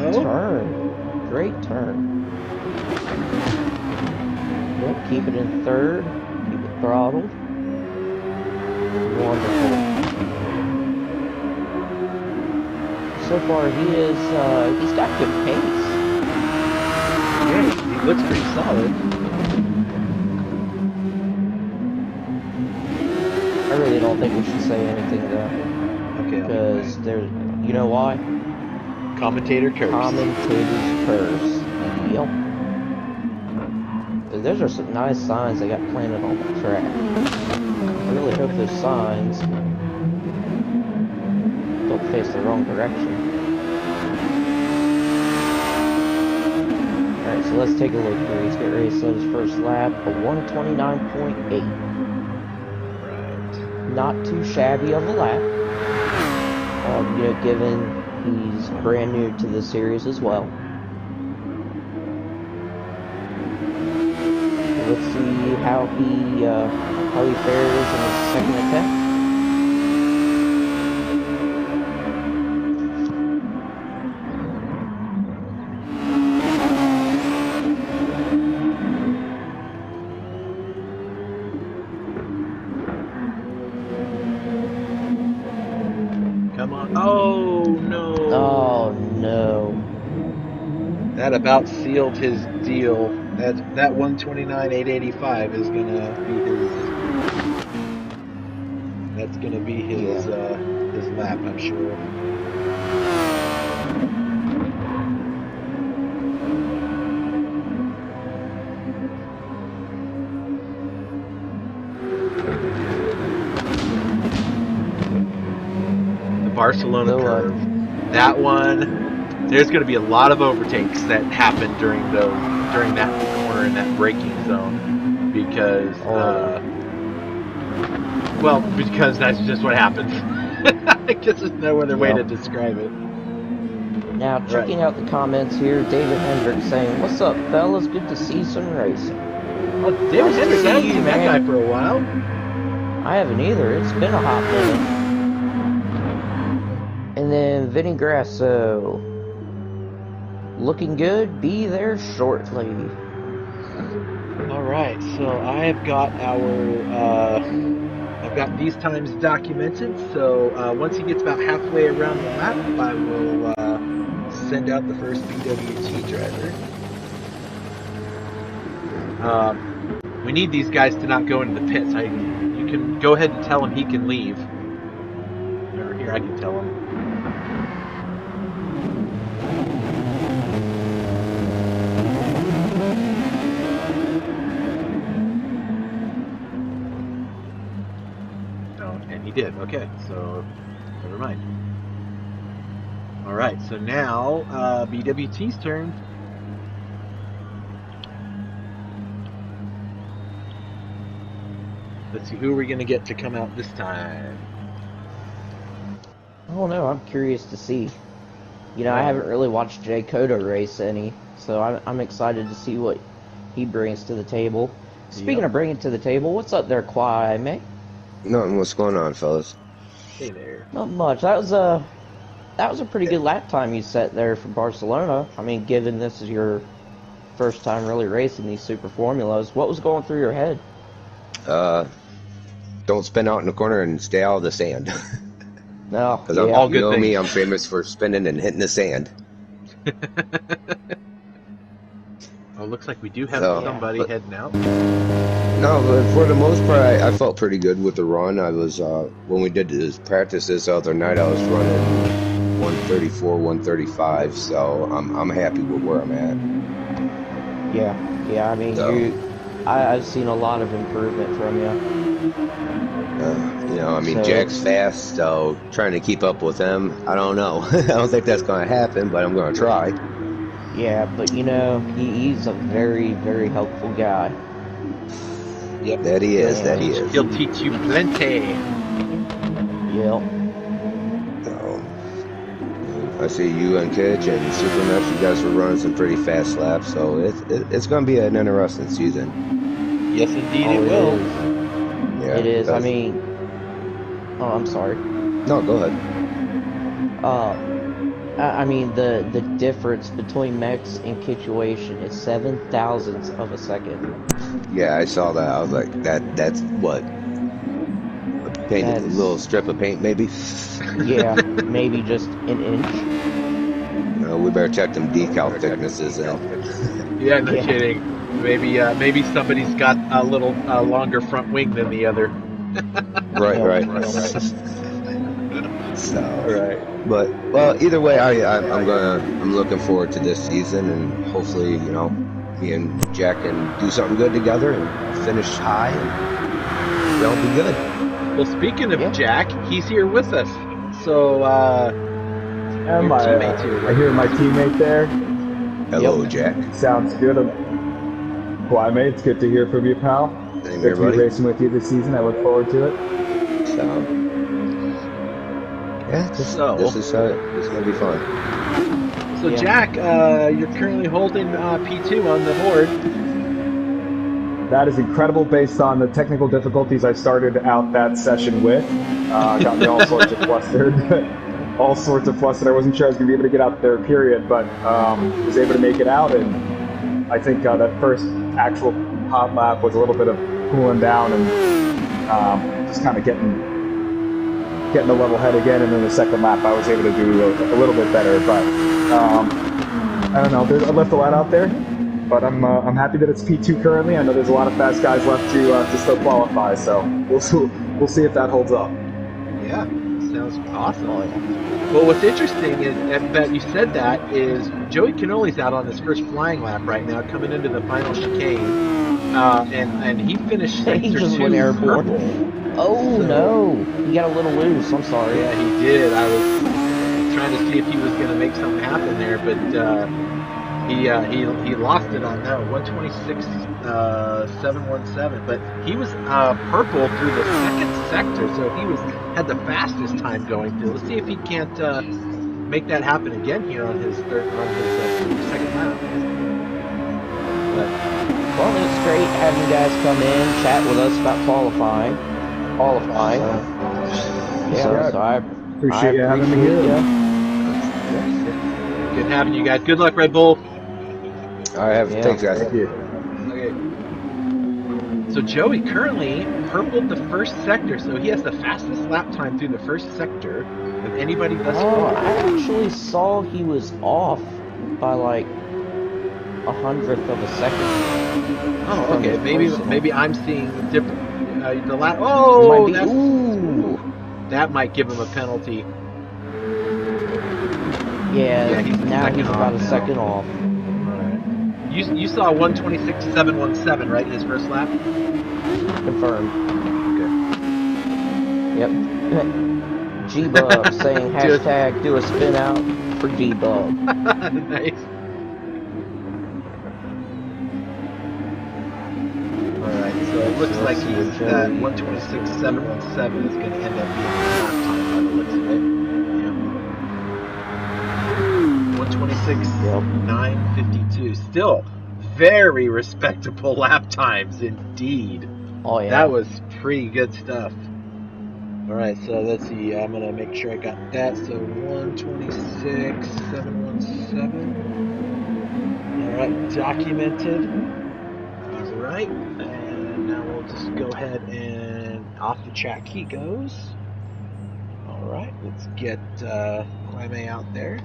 Great turn. Yep, keep it in third. Keep it throttled. Wonderful. So far he's got good pace. Yeah, he looks pretty solid. I really don't don't think we should say anything though, Okay, I'll be because quiet. there's, you know why? Commentator curse. Commentators curse. Yep. Those are some nice signs they got planted on the track. I really hope those signs don't face the wrong direction. Alright, so let's take a look here. He's getting ready to set his first lap, a 129.8. Right. Not too shabby of a lap. You know, given he's brand new to the series as well. Let's see how he fares in his second attempt. Come on. Oh, no. Oh no. That about sealed his deal. That 129.885 is gonna be his. That's gonna be his his lap, I'm sure. The Barcelona curve. That one. There's going to be a lot of overtakes that happen during that corner in that braking zone because because that's just what happens. I guess there's no other way to describe it. Now checking out the comments here, David Hendricks saying, "What's up, fellas? Good to see some racing." Oh, David Hendricks, I haven't seen that guy for a while. I haven't either. It's been a hot minute. And then Vinny Grasso. Looking good, be there shortly. Alright, so I've got I've got these times documented, so once he gets about halfway around the lap, I will send out the first BWT driver. We need these guys to not go into the pits. You can go ahead and tell him he can leave. Or here, I can tell him. He did. Okay, so never mind. All right, so now BWT's turn. Let's see, who are we going to get to come out this time? I don't know. I'm curious to see. You know, I haven't really watched Jay Cotto race any, so I'm excited to see what he brings to the table. Speaking of bringing to the table, what's up there, Kwame? Nothing. What's going on, fellas? Hey there. Not much. That was a pretty good lap time you set there for Barcelona. I mean, given this is your first time really racing these super formulas, what was going through your head? Don't spin out in the corner and stay out of the sand. No, Because you know me, I'm famous for spinning and hitting the sand. Oh, looks like we do have somebody heading out. No, but for the most part, I felt pretty good with the run. I was when we did this practice this other night, I was running 134, 135. So I'm happy with where I'm at. Yeah. I mean, I've seen a lot of improvement from you. You know, I mean, Jack's fast, so trying to keep up with him, I don't know. I don't think that's going to happen, but I'm going to try. Yeah, but you know, he's a very, very helpful guy. Yep, that he is. That he is. He'll teach you plenty. Yep. So, I see you and Kitch and Supernuts. You guys were running some pretty fast laps, so it's going to be an interesting season. Yes, indeed, it will. Yeah, it is. I mean, oh, I'm sorry. No, go ahead. I mean, the difference between Mex and Kitchuation is 0.007 of a second. Yeah, I saw that. I was like, that's what? A little strip of paint, maybe? Yeah, maybe just an inch. No, we better check them decal thicknesses out. Yeah, no kidding. Maybe somebody's got a little longer front wing than the other. Right. So, but well, either way, I'm looking forward to this season, and hopefully, me and Jack can do something good together and finish high, and that'll be good. Well, speaking of Yeah. Jack, he's here with us. So, Am your I? teammate's here, I right? hear my teammate there. Hello, Yep. Jack. Sounds good. Mate, it's good to hear from you, pal. Same Good here, to be buddy. racing with you this season. I look forward to it. So, yeah, this is gonna be fun. So Yeah. Jack, you're currently holding P2 on the board. That is incredible based on the technical difficulties I started out that session with. Got me all sorts of flustered. All sorts of flustered. I wasn't sure I was going to be able to get out there, period, but was able to make it out. And I think that first actual hot lap was a little bit of cooling down and just kind of getting the level head again. And then the second lap, I was able to do a little bit better. But I don't know. I left a lot out there. But I'm happy that it's P2 currently. I know there's a lot of fast guys left to still qualify, so we'll see if that holds up. Yeah, sounds awesome. Oh, yeah. Well, what's interesting is that you said that is Joey Canoli's out on his first flying lap right now, coming into the final chicane, and he finished He sector just 2 went airborne. purple. Oh So- no, he got a little loose. I'm sorry. Yeah, he did. I was trying to see if he was going to make something happen there, but he lost it on that 126.717. But he was purple through the second sector, so he had the fastest time going through. Let's see if he can't make that happen again here on his second lap. Well, it's great having you guys come in, chat with us about qualifying. Yeah, so I Appreciate you having me appreciate here. ya. Good having you guys. Good luck, Red Bull. All right, Yeah. thanks, guys. Thank you. Okay. So Joey currently purpled the first sector, so he has the fastest lap time through the first sector of anybody thus Oh, far. I actually saw he was off by like 100th of a second. Oh, from okay. his personal. Maybe I'm seeing different. The lap. Oh, Might be- ooh. that might give him a penalty. Yeah, he's now second he's off about a now. second off. You saw 126.717, right? His first lap. Confirmed. Okay. Yep. G-Bub saying hashtag do a spin out for G-Bub. Nice. Alright, so it looks like that 126.717 is going to end up being his lap time by the looks of it. Yeah. 126.952. Still very respectable lap times indeed. Oh yeah. That was pretty good stuff. Alright, so let's see. I'm going to make sure I got that. So 126.717. Alright, documented. Alright, and now we'll just go ahead and off the chat key goes. Alright, let's get Jaime out there.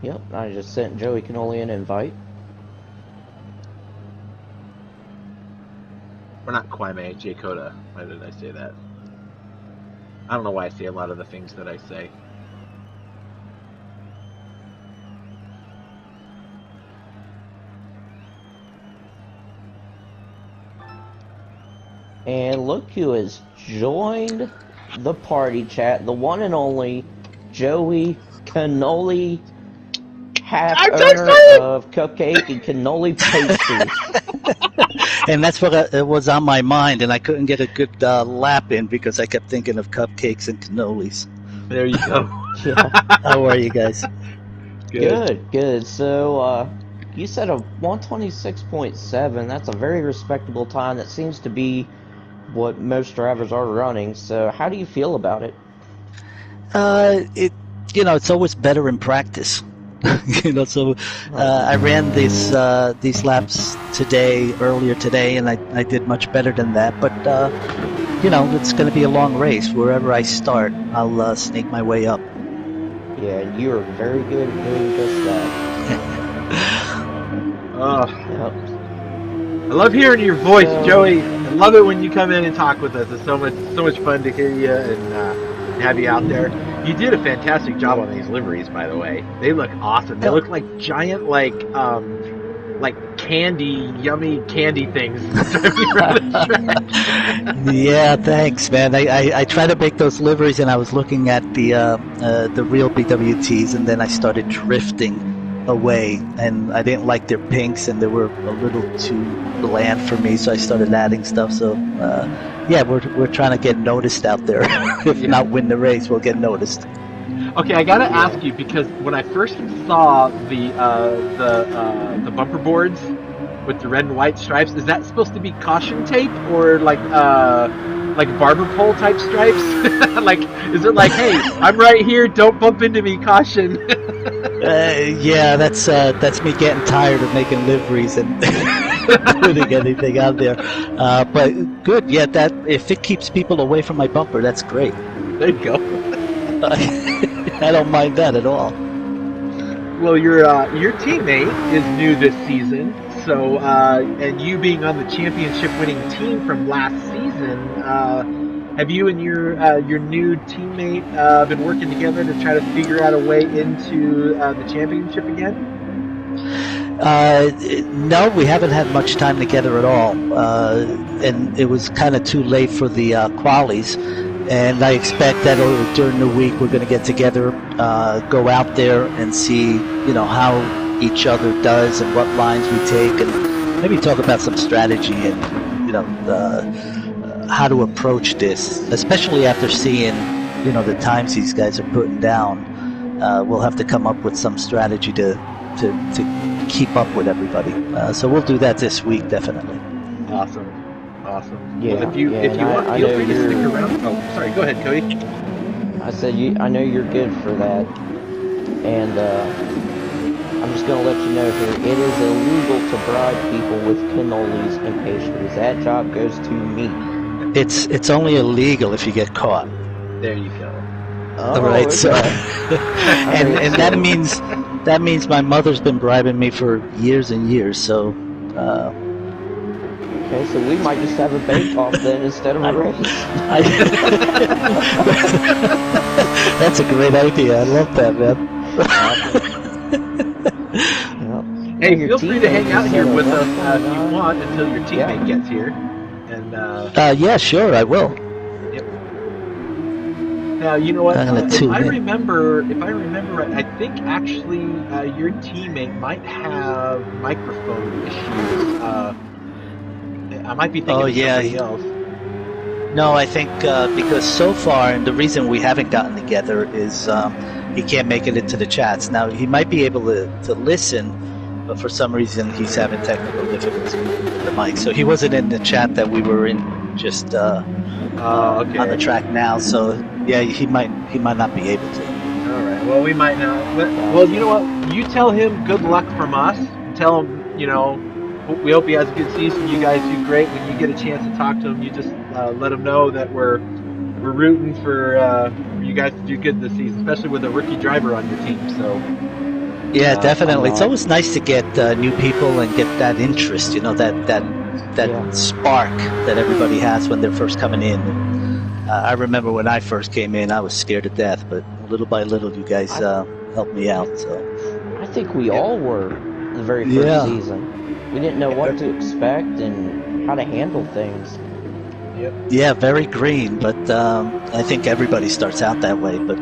Yep, I just sent Joey Canoli an invite. Or not Kwame, J Coda. Why did I say that? I don't know why I say a lot of the things that I say. And look who has joined the party chat, the one and only Joey Canoli, half owner of Cupcake and Cannoli Pastries. And that's what was on my mind, and I couldn't get a good lap in because I kept thinking of cupcakes and cannolis. There you go. Yeah. How are you guys? Good. So, you said a 126.7. That's a very respectable time. That seems to be what most drivers are running. So, how do you feel about it? It's always better in practice. So I ran these laps earlier today, and I did much better than that. But it's going to be a long race. Wherever I start, I'll snake my way up. Yeah, you are very good at doing just that. Oh, Yep. I love hearing your voice, So- Joey. I love it when you come in and talk with us. It's so much fun to hear you and have you out there. You did a fantastic job on these liveries, by the way. They look awesome. They look like giant like candy, yummy candy things driving around the track. Yeah, thanks, man. I try to make those liveries, and I was looking at the real BWTs, and then I started drifting away, and I didn't like their pinks, and they were a little too bland for me, so I started adding stuff. So yeah, we're trying to get noticed out there. If not win the race, we'll get noticed. Okay, I gotta ask you, because when I first saw the bumper boards with the red and white stripes, is that supposed to be caution tape or like barber pole type stripes? Like, is it like, hey, I'm right here, don't bump into me, caution? Yeah, that's me getting tired of making liveries and putting anything out there. But good, yeah. That if it keeps people away from my bumper, that's great. There you go. I don't mind that at all. Well, your teammate is new this season, so and you being on the championship-winning team from last season, have you and your new teammate been working together to try to figure out a way into the championship again? No, we haven't had much time together at all, and it was kind of too late for the qualies. And I expect that during the week we're going to get together, go out there and see, how each other does and what lines we take, and maybe talk about some strategy and, how to approach this, especially after seeing, the times these guys are putting down. We'll have to come up with some strategy to keep up with everybody. So we'll do that this week, definitely. Awesome. Yeah, Well, if you want, feel free to stick around. Oh, sorry. Go ahead, Cody. I said I know you're good for that, and I'm just gonna let you know here. It is illegal to bribe people with cannolis and pastries. That job goes to me. It's only illegal if you get caught. There you go. Oh, Right. okay. So, and that means my mother's been bribing me for years and years. So. Okay, so we might just have a bake-off then instead of a race. That's a great idea. I love that, man. Hey, feel free to hang out here with us if you want until your teammate gets here. And yeah, sure, I will. Yep. Now, you know what? I'm gonna If tune I in. remember right, I think actually your teammate might have microphone issues. I might be thinking of somebody else. No, I think because so far, and the reason we haven't gotten together is he can't make it into the chats. Now, he might be able to listen, but for some reason he's having technical difficulties with the mic. So he wasn't in the chat that we were in just Okay. on the track now. So yeah, he might not be able to. All right. Well, we might not. Well, you know what? You tell him good luck from us. Tell him, we hope he has a good season. You guys do great. When you get a chance to talk to him, you just let him know that we're rooting for you guys to do good this season, especially with a rookie driver on your team. So yeah, definitely. It's always nice to get new people and get that interest. That spark that everybody has when they're first coming in. I remember when I first came in, I was scared to death, but little by little, you guys helped me out. So I think we all were the very first season. We didn't know what to expect and how to handle things. Yep. Yeah, very green, but I think everybody starts out that way. But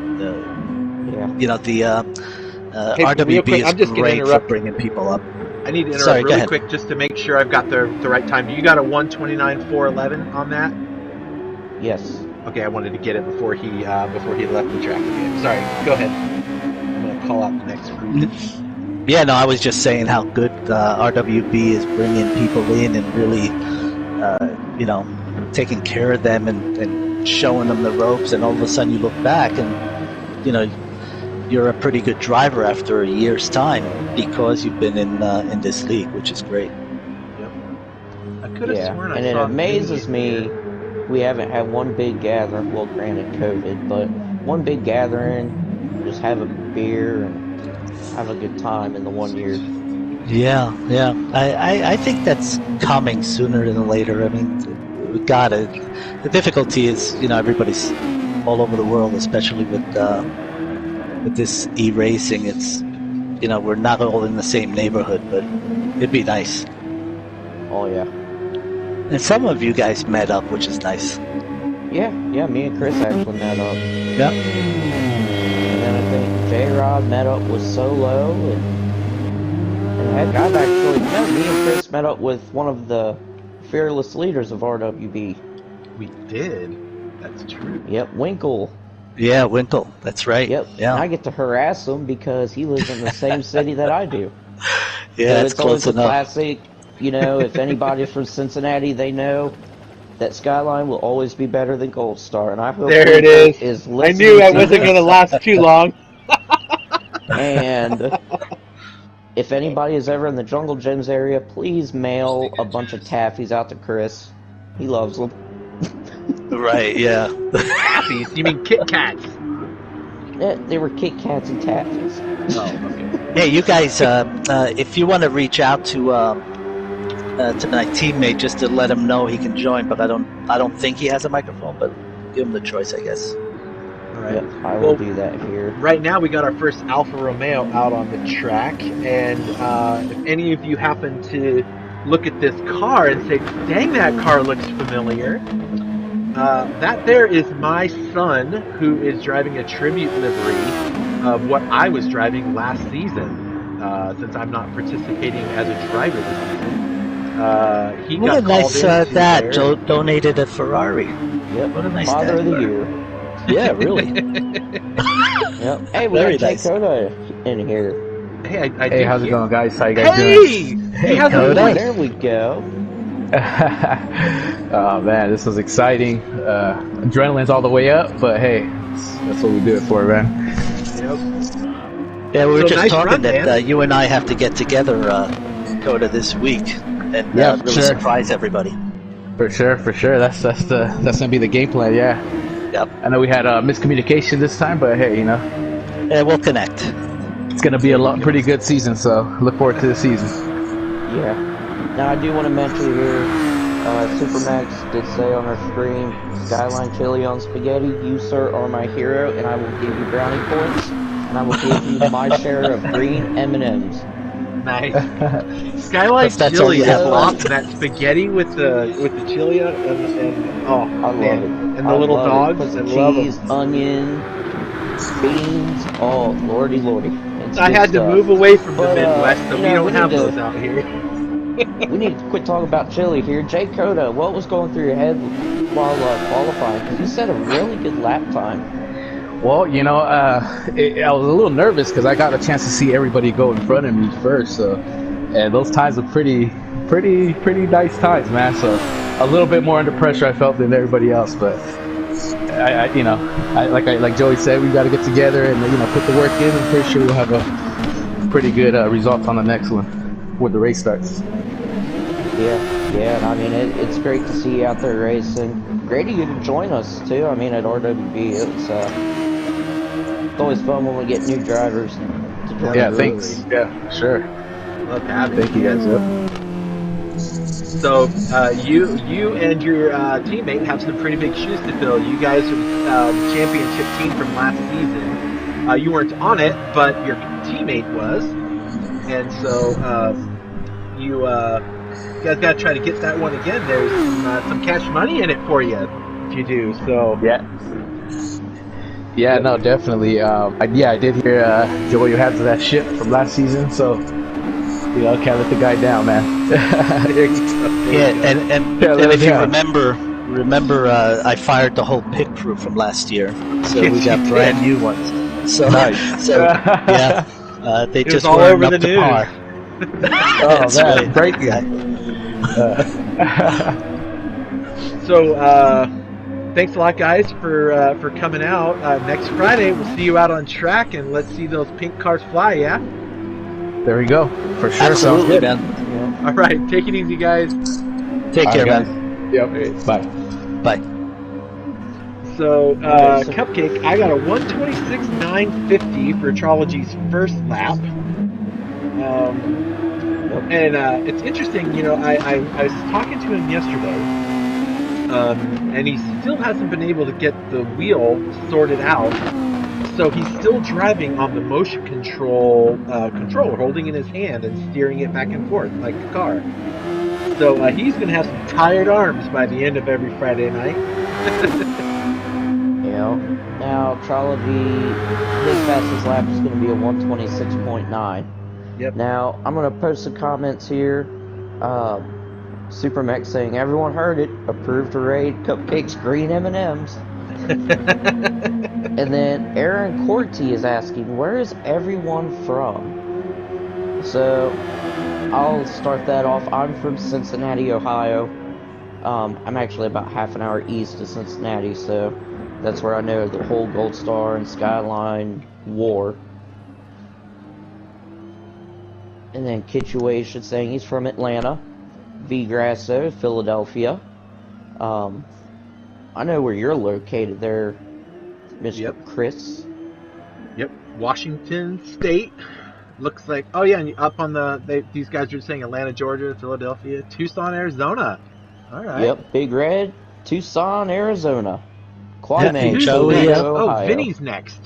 RWB quick, I'm is just great for interrupt. bringing people up. I need to interrupt Sorry, go really ahead. quick just to make sure I've got the right time. You got a 1:29.411 on that? Yes. Okay, I wanted to get it before he left the track again. Sorry, go ahead. I'm gonna call out the next group. Yeah, no, I was just saying how good RWB is bringing people in and really, taking care of them and showing them the ropes. And all of a sudden you look back and, you're a pretty good driver after a year's time because you've been in this league, which is great. Yep. I could have sworn I and it saw amazes me we haven't had one big gathering. Well, granted, COVID, but one big gathering, just have a beer and have a good time in the 1 year. Yeah. I think that's coming sooner than later. I mean, we got it. The difficulty is, everybody's all over the world, especially with this e-racing. It's, we're not all in the same neighborhood, but it'd be nice. Oh yeah. And some of you guys met up, which is nice. Yeah, me and Chris actually met up. Yeah. And then I think J-Rod met up with Solo, and heck, I've actually me and Chris met up with one of the fearless leaders of RWB. We did. That's true. Yep, Winkle. Yeah, Winkle. That's right. Yep. Yeah. And I get to harass him because he lives in the same city that I do. Yeah, so that's it's always close a enough. classic. If anybody's from Cincinnati, they know that Skyline will always be better than Gold Star, and I hope there it is. I knew I wasn't going to last too long. And if anybody is ever in the Jungle Gyms area, please mail a bunch of taffies out to Chris. He loves them. Right, yeah. Taffies? You mean Kit Kats? Yeah, they were Kit Kats and taffies. Oh, okay. Hey, you guys, if you want to reach out to my teammate just to let him know he can join, but I don't think he has a microphone, but give him the choice, I guess. All right. Yep, I will do that here. Right now, we got our first Alfa Romeo out on the track, and if any of you happen to look at this car and say, "Dang, that car looks familiar," that there is my son, who is driving a tribute livery of what I was driving last season, since I'm not participating as a driver this season. He What got a nice called into dad. there. Joe donated a Ferrari. Yep, What a nice Father dad. of the Year. Yeah, really. Yep. Hey, we Very got Jay nice. Coda in here. Hey, I Hey, do how's it hear- going, guys? How you guys Hey! doing? He has a Coda. voice. There we go. Oh man, this was exciting. Adrenaline's all the way up, but hey, that's what we do it for, man. Yep. Yeah, we were So just nice talking run, that man. you and I have to get together, Coda, this week, and Yeah, really sure. surprise everybody. For sure. That's gonna be the game plan. Yeah. Yep. I know we had miscommunication this time, but hey, Yeah, we'll connect. it's gonna be a pretty good season. So look forward to the season. Yeah. Now I do want to mention here, Supermax did say on our screen, Skyline Chili on Spaghetti, you sir are my hero, and I will give you brownie points, and I will give you my share of green M&Ms. Nice. Skyline That's all chili you is have awesome. left. That spaghetti with the chili and oh I love man, it. and the little dogs. Put I some love cheese, them. onion, beans. Oh, lordy. It's I good had to stuff. move away from the But, Midwest, so we we don't need have to- those out here. We need to quit talking about chili here. Jay Coda, what was going through your head while qualifying? Because you set a really good lap time. Well, I was a little nervous because I got a chance to see everybody go in front of me first. So, and those times were pretty nice times, man. So, a little bit more under pressure I felt than everybody else, but like Joey said, we got to get together and put the work in. I'm pretty sure we'll have a pretty good result on the next one when the race starts. Yeah, and I mean, it's great to see you out there racing. Great that you can join us, too. I mean, at RWB, it's always fun when we get new drivers to join Yeah, the group. thanks. Yeah, sure. Love having Thank you guys. So you and your teammate have some pretty big shoes to fill. You guys are the championship team from last season. You weren't on it, but your teammate was, and so you guys got to try to get that one again. There's some cash money in it for you if you do. So Yeah, no, definitely. I did hear Joey had that ship from last season, so can't let the guy down, man. there you go. And if you remember, I fired the whole pit crew from last year, so Yes, we got you brand did. new ones. So, Nice. they It was just all weren't over up the to news. par. Oh That's man, right. breaking. So thanks a lot, guys, for coming out. Next Friday, we'll see you out on track, and let's see those pink cars fly. Yeah. There we go. For sure. Sounds Absolutely, good. man. All right. Take it easy, guys. Take All care, right, man. Yep. Bye. Bye. So, Cupcake, I got a 126.950 for Trology's first lap. And it's interesting, I was talking to him yesterday and he still hasn't been able to get the wheel sorted out. So he's still driving on the motion control controller, holding in his hand and steering it back and forth like a car. So he's going to have some tired arms by the end of every Friday night. Yeah. Now, Trilogy, his fastest lap is going to be a 126.9. Yep. Now, I'm going to post some comments here. Super Mech saying, everyone heard it. Approved to raid Cupcake's green M&Ms. And then Aaron Corti is asking, where is everyone from? So, I'll start that off. I'm from Cincinnati, Ohio. I'm actually about half an hour east of Cincinnati, so that's where I know the whole Gold Star and Skyline war. And then Kitchuation saying he's from Atlanta. V. Grasso, Philadelphia. I know where you're located there, Mr. Yep. Chris. Yep, Washington State. Looks like, oh yeah, and up on these guys are saying Atlanta, Georgia, Philadelphia, Tucson, Arizona. All right. Yep, Big Red, Tucson, Arizona. Kwame, Joey, Toledo, Oh, Ohio. Vinny's next.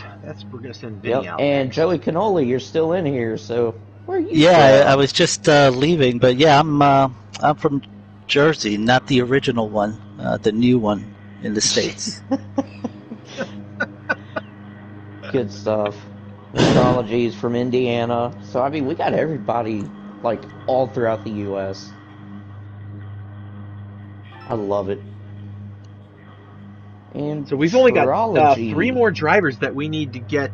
We're gonna send Vinny Yep, out. and next. Joey Cannoli, you're still in here, so where are you Yeah, from? I was just leaving, but yeah, I'm from Jersey, not the original one, the new one in the States. Good stuff. Astrology is from Indiana. So, I mean, we got everybody, like, all throughout the U.S. I love it. And So we've only got Trilogy. 3 more drivers that we need to get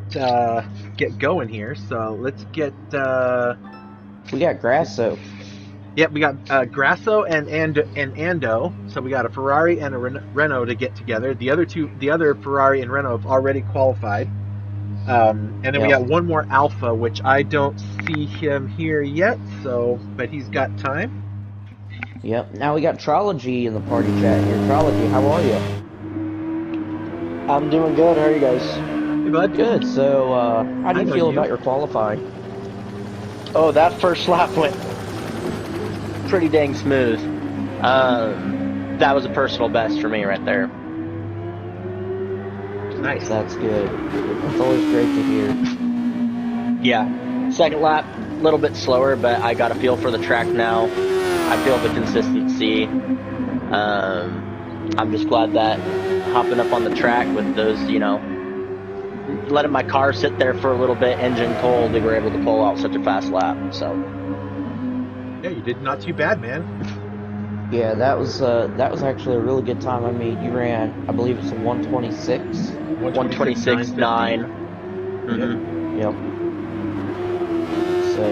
going here. So let's get. We got Grasso. Yep, we got Grasso and Ando. So we got a Ferrari and a Renault to get together. The other Ferrari and Renault have already qualified. And then we got one more Alpha, which I don't see him here yet. So, but he's got time. Yep. Now we got Trilogy in the party chat here. Trilogy, how are you? I'm doing good. How are you guys? Hey, bud. Good. So, how do you feel about your qualifying? Oh, that first lap went pretty dang smooth. That was a personal best for me right there. Nice. That's good. That's always great to hear. Yeah. Second lap, a little bit slower, but I got a feel for the track now. I feel the consistency. I'm just glad that hopping up on the track with those, letting my car sit there for a little bit, engine cold, we were able to pull out such a fast lap. So. Yeah, you did not too bad, man. Yeah, that was actually a really good time. I mean, you ran, I believe it's a 126. 126.9. Mm-hmm. Yep. So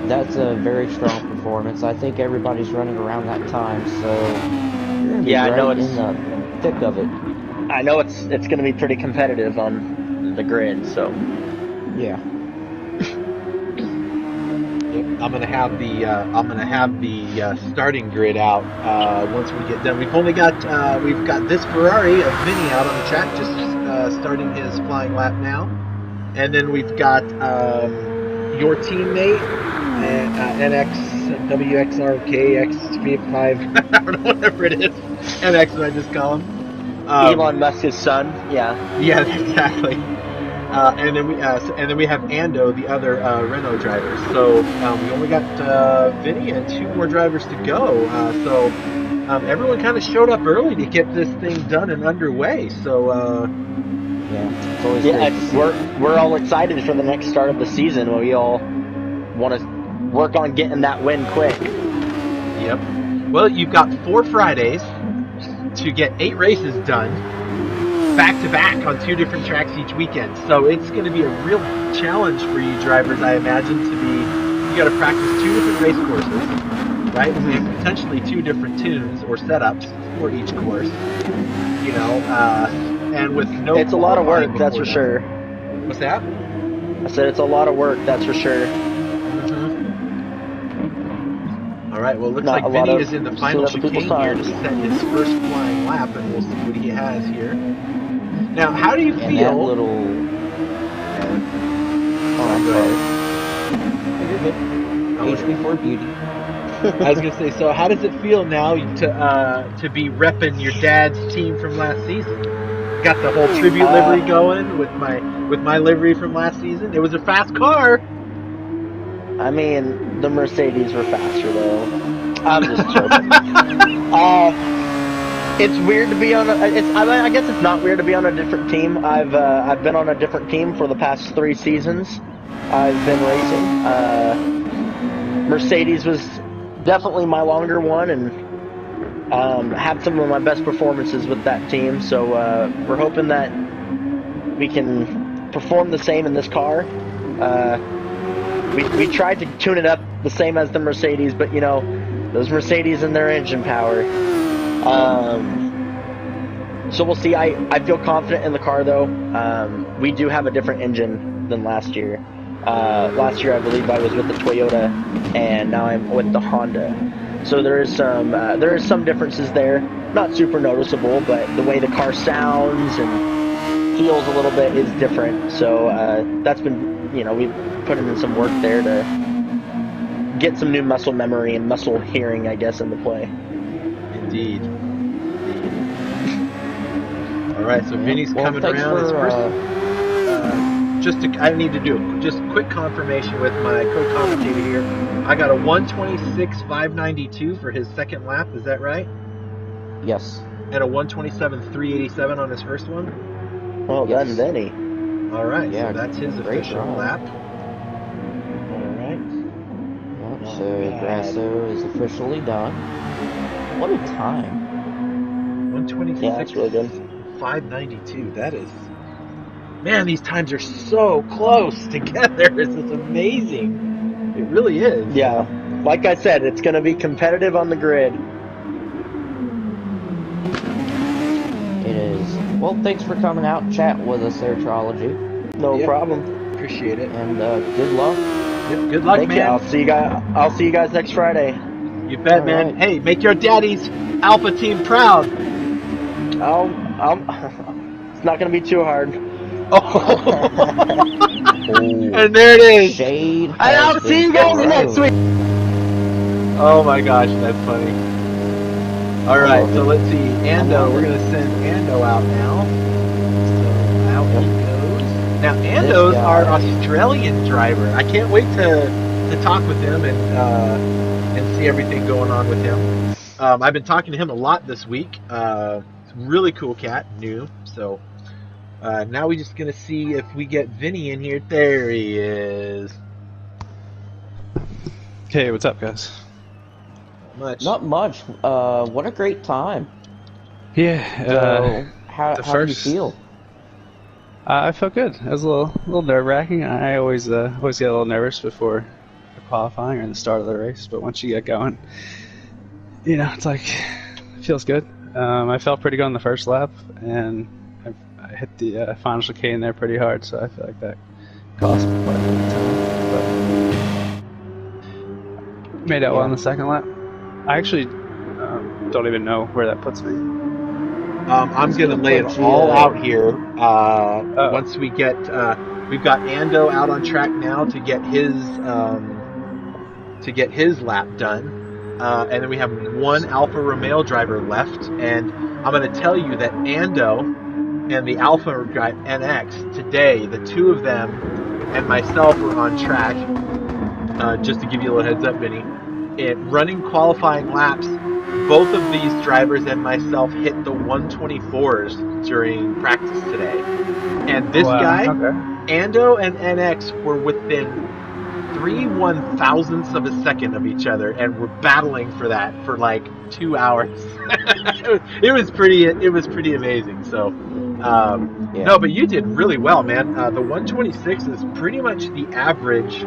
that's a very strong performance. I think everybody's running around that time, so you're gonna be yeah, right I know it's in the thick of it. I know it's going to be pretty competitive on the grid. So yeah. I'm gonna have the starting grid out once we get done. We've got this Ferrari of Vinny out on the track, just starting his flying lap now, and then we've got your teammate NX WXRKX5 I don't know, whatever it is, NX I just call him. Elon Musk's son, yeah. Yeah, exactly. And then we have Ando, the other Renault driver. So we only got Vinny and 2 more drivers to go. So everyone kind of showed up early to get this thing done and underway. So we're all excited for the next start of the season. Where we all want to work on getting that win quick. Yep. Well, you've got 4 Fridays to get 8 races done, back to back on 2 different tracks each weekend. So it's going to be a real challenge for you drivers, I imagine, you got to practice 2 different race courses, right? And potentially 2 different tunes or setups for each course. And with no. It's a lot of work, that's for sure. What's that? I said it's a lot of work, that's for sure. All right, well, it looks like Vinny is in the final chicane here to set his first flying lap, and we'll see what he has here. Now, how do you feel? That little. Oh, I'm sorry. You're good. Age before beauty. I was gonna say, so how does it feel now to be repping your dad's team from last season? Got the whole tribute livery going with my livery from last season. It was a fast car. I mean, the Mercedes were faster though. I'm just joking. It's weird to be on. I guess it's not weird to be on a different team. I've been on a different team for the past 3 seasons. I've been racing. Mercedes was definitely my longer one, and had some of my best performances with that team. So we're hoping that we can perform the same in this car. We tried to tune it up the same as the Mercedes, but you know, those Mercedes and their engine power. So we'll see. I feel confident in the car though. We do have a different engine than last year. Last year I believe I was with the Toyota, and now I'm with the Honda. So there is some differences there. Not super noticeable, but the way the car sounds and feels a little bit is different. So that's been, you know, we've put in some work there to get some new muscle memory and muscle hearing, I guess, into play. Indeed. All right, so Vinny's coming around. His first, I need to do just quick confirmation with my co-commentator here. I got a 126.592 for his second lap. Is that right? Yes. And a 127.387 on his first one. Well done, Vinny. All right, so that's his official lap. All right. Well, so Grasso is officially done. What a time! 126. Yeah, that's really good. 592. That is, man, these times are so close together. This is amazing. It really is. Yeah, like I said, it's going to be competitive on the grid. It is. Well, thanks for coming out and chatting with us there, Trology. No problem. Appreciate it. And good luck. Yep, good luck, man. You. I'll see you guys next Friday. You bet, all man. Right. Hey, make your daddy's Alpha team proud. It's not going to be too hard. And there it is. Shade. And I'll see you guys next week. Oh my gosh, that's funny. All right, so let's see. Ando, we're going to send Ando out now. So out he goes. Now, Ando's our Australian driver. I can't wait to talk with him and see everything going on with him. I've been talking to him a lot this week. Really cool cat, new. So now we're just going to see if we get Vinny in here. There he is. Hey, what's up, guys? Not much. What a great time. Yeah. So, how do you feel? I felt good. It was a little nerve-wracking. I always get a little nervous before the qualifying or the start of the race, but once you get going, you know, it's like, it feels good. I felt pretty good on the first lap, and I hit the final chicane there pretty hard, so I feel like that cost me quite a bit of time. But made out well on the second lap. I actually don't even know where that puts me. I'm going to lay it all out here. Once we get, we've got Ando out on track now to get his lap done. And then we have one Alfa Romeo driver left, and I'm going to tell you that Ando and the Alfa NX today, the two of them and myself were on track. Just to give you a little heads up, Vinny, running qualifying laps, both of these drivers and myself hit the 124s during practice today. And this guy, Ando and NX, were within 3/1000ths of a second of each other, and we're battling for that for like 2 hours. It was pretty amazing. So no, but you did really well, man. The 126 is pretty much the average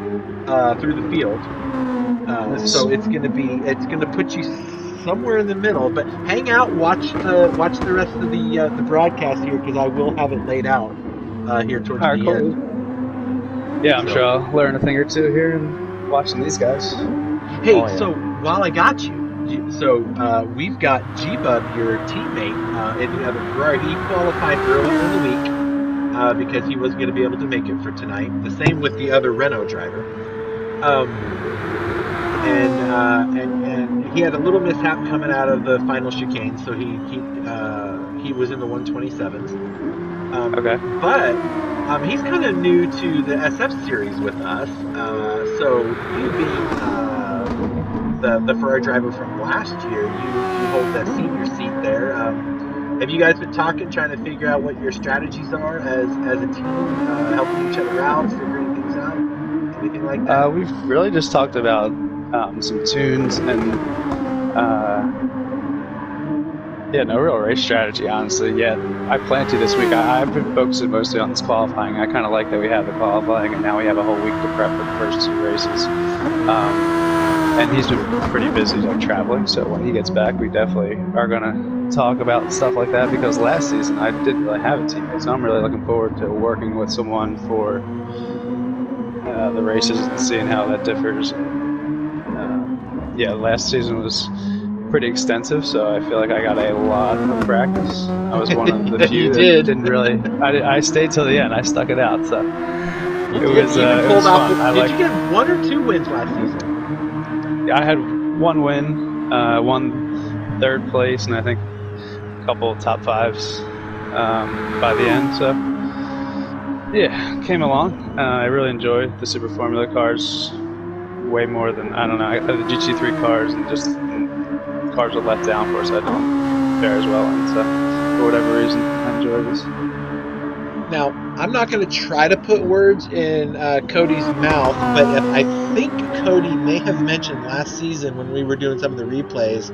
through the field. So it's gonna put you somewhere in the middle. But hang out, watch the rest of the broadcast here, because I will have it laid out here towards the end. Yeah, I'm sure I'll learn a thing or two here and watching these guys. Hey, so while I got you, we've got G-Bub, your teammate, in the other Ferrari. He qualified earlier in the week because he was going to be able to make it for tonight. The same with the other Renault driver. And he had a little mishap coming out of the final chicane, so he was in the 127s. Okay. But he's kind of new to the SF series with us. So you being the Ferrari driver from last year, you hold the senior seat there. Have you guys been talking, trying to figure out what your strategies are as a team, helping each other out, figuring things out, anything like that? We've really just talked about some tunes and yeah, no real race strategy, honestly. Yeah, I plan to this week. I've been focusing mostly on this qualifying. I kind of like that we have the qualifying, and now we have a whole week to prep for the first 2 races. And he's been pretty busy, like traveling. So when he gets back, we definitely are gonna talk about stuff like that. Because last season I didn't really have a teammate, so I'm really looking forward to working with someone for the races and seeing how that differs. Yeah, last season was pretty extensive, so I feel like I got a lot of practice. I was one of the few that didn't really. I stayed till the end. I stuck it out, so You even pulled off. fun. Did you get 1 or 2 wins last season? I had 1 win, 1 third place, and I think a couple top 5s by the end. So yeah, came along. I really enjoyed the Super Formula cars way more than the GT3 cars and just cars with let down for us. I don't fare as well, and so for whatever reason, I enjoy this. Now, I'm not going to try to put words in Cody's mouth, but I think Cody may have mentioned last season when we were doing some of the replays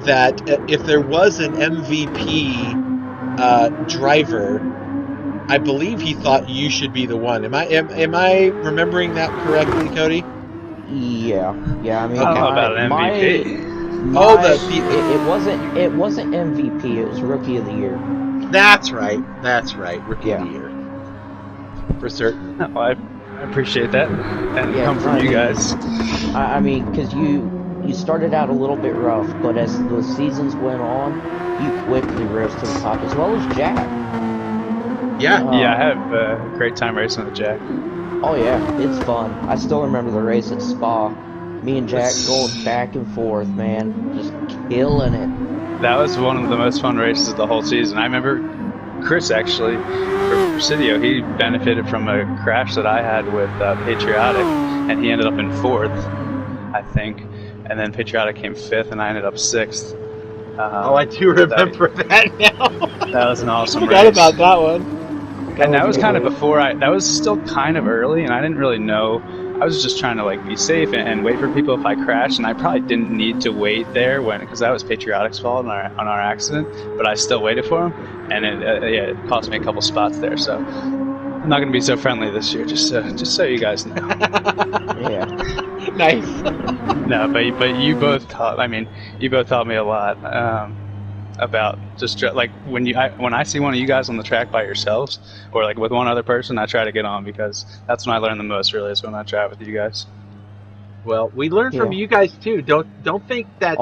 that if there was an MVP driver, I believe he thought you should be the one. Am I remembering that correctly, Cody? Yeah. I mean, I don't know about an MVP. It wasn't MVP. It was Rookie of the Year. That's right. Rookie of the Year. For certain. Well, I appreciate that. And come from you guys. I mean, because you started out a little bit rough, but as the seasons went on, you quickly rose to the top, as well as Jack. Yeah. Yeah, I have a great time racing with Jack. Oh yeah, it's fun. I still remember the race at Spa. Me and Jack going back and forth, man. Just killing it. That was one of the most fun races of the whole season. I remember Chris, actually, for Presidio, he benefited from a crash that I had with Patriotic, and he ended up in 4th, I think. And then Patriotic came 5th, and I ended up 6th. I do remember that now. That was an awesome race. I forgot about that one. And that was kind of before that was still kind of early, and I didn't really know. I was just trying to be safe and wait for people if I crashed, and I probably didn't need to wait there because that was Patriotic's fault on our accident, but I still waited for him, and it cost me a couple spots there. So I'm not going to be so friendly this year, just so you guys know. Yeah. Nice. No, but you both taught me a lot. About just when I see one of you guys on the track by yourselves or with one other person, I try to get on because that's when I learn the most. Really, is when I drive with you guys. Well, we learn from you guys too. Don't think that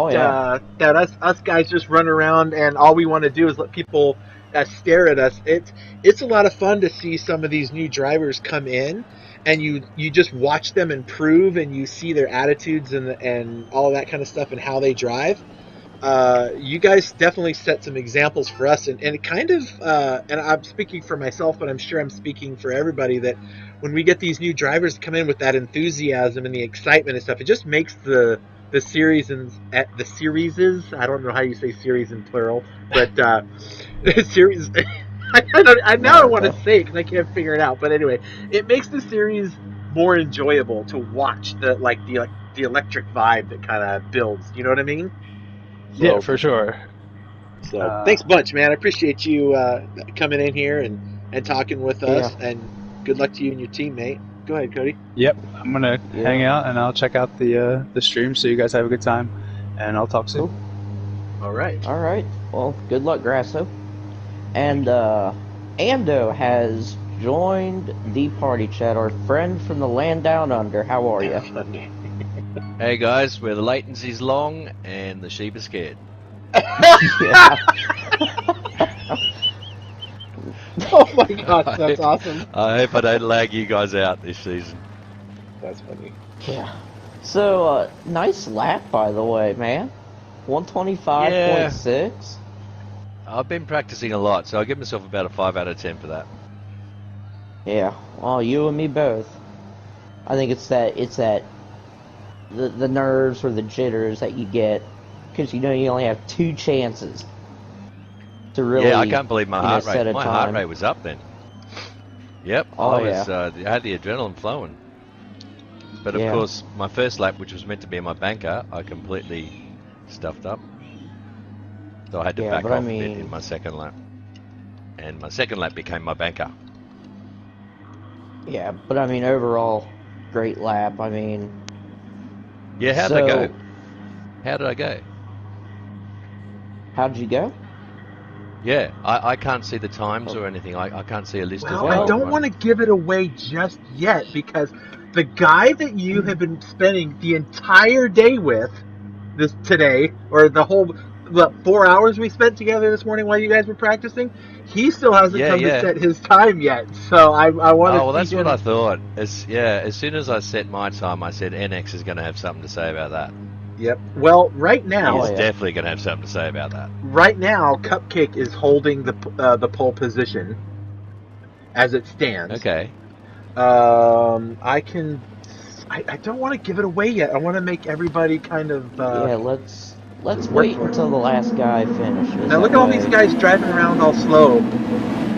that us guys just run around and all we want to do is let people stare at us. It's a lot of fun to see some of these new drivers come in, and you just watch them improve, and you see their attitudes and all of that kind of stuff and how they drive. You guys definitely set some examples for us, and it kind of, and I'm speaking for myself, but I'm sure I'm speaking for everybody, that when we get these new drivers come in with that enthusiasm and the excitement and stuff, it just makes the series and the series I don't know how you say series in plural, but series. I now want to say it because I can't figure it out, but anyway, it makes the series more enjoyable to watch the electric vibe that kind of builds. You know what I mean? So, yeah, for sure. So thanks a bunch, man. I appreciate you coming in here and talking with us, and good luck to you and your teammate. Go ahead, Cody. Yep, I'm gonna hang out and I'll check out the stream so you guys have a good time, and I'll talk soon. All right. Well, good luck, Grasso. And Ando has joined the party chat. Our friend from the land down under. How are you? Hey guys, where the latency's long and the sheep are scared. Oh my gosh, that's awesome. I hope I don't lag you guys out this season. That's funny. Yeah. So, nice lap, by the way, man. Yeah, 125.6. I've been practicing a lot, so I give myself about a 5 out of 10 for that. Yeah, well, you and me both. I think the nerves or the jitters that you get because you only have 2 chances to Yeah, I really, can't believe set a my heart time. rate was up then. Yep, Oh yeah, I had the adrenaline flowing. But of yeah, course, my first lap, which was meant to be my banker, I completely stuffed up. So I had to yeah. back But I off a bit in mean, my second lap. And my second lap became my banker. yeah, but I mean overall, great lap. I mean, Yeah, how did I go? so How did I go? how did you go? Yeah, I can't see the times Oh, or anything. I can't see a list of Well, I how well, I'm don't want to running. give it away just yet because the guy that you have been spending the entire day with this today, or the 4 hours we spent together this morning while you guys were practicing, he still hasn't Yeah, come to yeah. set his time yet. So I want to Oh, well, see that's what I him. thought. As soon as I set my time, I said NX is going to have something to say about that. Yep. Well, He oh is yeah, definitely going to have something to say about that. right now, Cupcake is holding the pole position as it stands. Okay. I can. I don't want to give it away yet. I want to make everybody kind of yeah. Let's work wait for it. until the last guy finishes. Now look That at all these way, guys driving around all slow.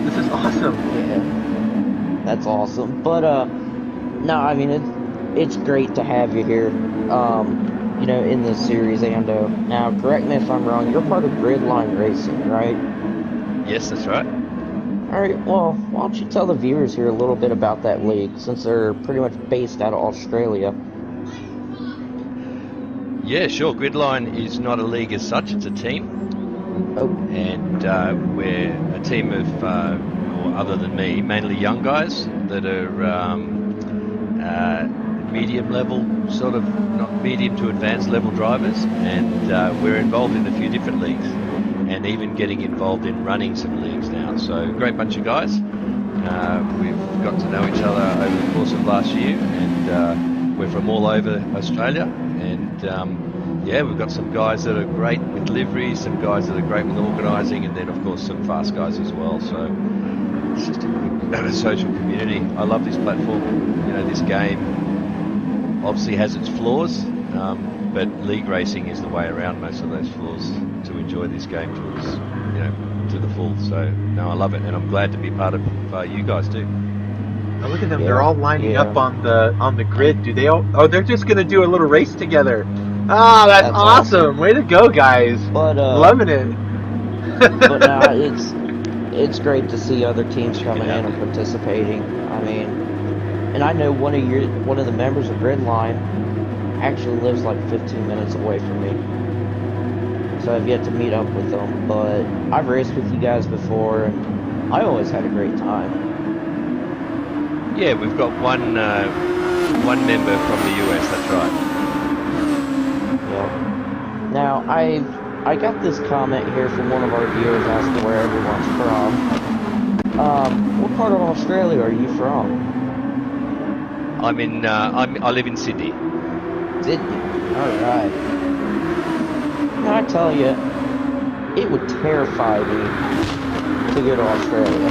This is awesome. yeah, that's awesome. But no, I mean it's great to have you here. In this series, Ando. Now, correct me if I'm wrong. You're part of Gridline Racing, right? Yes, that's right. All right. Well, why don't you tell the viewers here a little bit about that league, since they're pretty much based out of Australia. Yeah, sure. Gridline is not a league as such; it's a team, Oh, and we're a team of, or other than me, mainly young guys that are medium level, sort of not medium to advanced level drivers, and we're involved in a few different leagues, and even getting involved in running some leagues now. So, great bunch of guys. We've got to know each other over the course of last year, and we're from all over Australia. And yeah, we've got some guys that are great with liveries, some guys that are great with organising, and then of course some fast guys as well. So it's just a good social community. I love this platform. This game obviously has its flaws, but league racing is the way around most of those flaws to enjoy this game to the full. So no, I love it, and I'm glad to be part of you guys too. Oh, look at them! They're yeah, all lining yeah. up on the grid. Do they all? Oh, they're just gonna do a little race together. Ah, that's That's awesome! awesome. Way to go, guys! But Loving it. but now it's great to see other teams Check it coming out. in and participating. I mean, and I know one of the members of Gridline actually lives like 15 minutes away from me. So I've yet to meet up with them, but I've raced with you guys before, and I always had a great time. Yeah, we've got one member from the US. That's right. Yeah. Now I got this comment here from one of our viewers asking where everyone's from. What part of Australia are you from? I live in Sydney. Sydney. All right. Now I tell you, it would terrify me to go to Australia.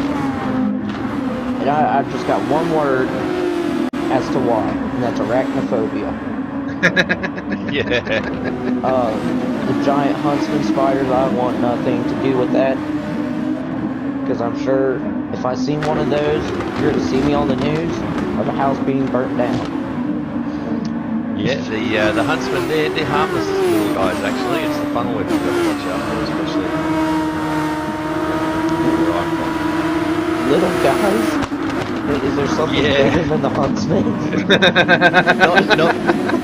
And I've just got one word as to why, and that's arachnophobia. Yeah. The giant huntsman spiders, I want nothing to do with that. Because I'm sure if I seen one of those, you're to see me on the news of a house being burnt down. Yeah, the huntsmen, they're harmless little guys actually. It's the funnel web you've got to watch out for, especially. Little guys? Is there something bigger than the huntsman?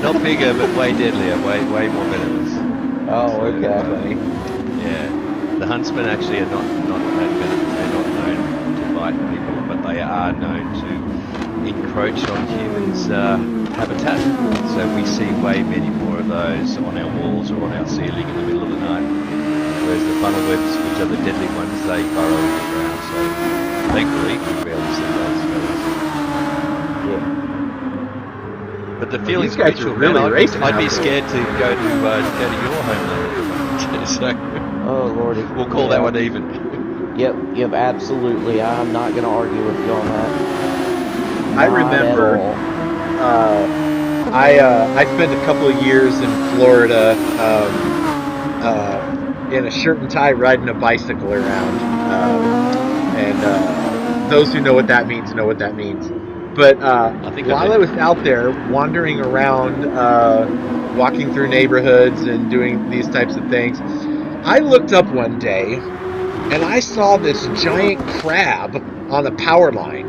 not bigger, but way deadlier, way more venomous. Oh, okay. Funny. Yeah, the huntsmen actually are not that venomous. They're not known to bite people, but they are known to encroach on humans' habitat. So we see way many more of those on our walls or on our ceiling in the middle of the night. Whereas the funnel webs, which are the deadly ones, they burrow in the ground. So thankfully, we rarely see those fellas. Yeah. But the Well, feeling's these guys are mutual, man. really racing I'd out be there. scared to go to your homeland. So Oh lordy. we'll call that one even. Yep, absolutely. I'm not gonna argue with you on that. I Not at remember all. I spent a couple of years in Florida in a shirt and tie riding a bicycle around. And those who know what that means know what that means. But I think I while do. I was out there wandering around, walking through neighborhoods and doing these types of things, I looked up one day and I saw this giant crab on a power line.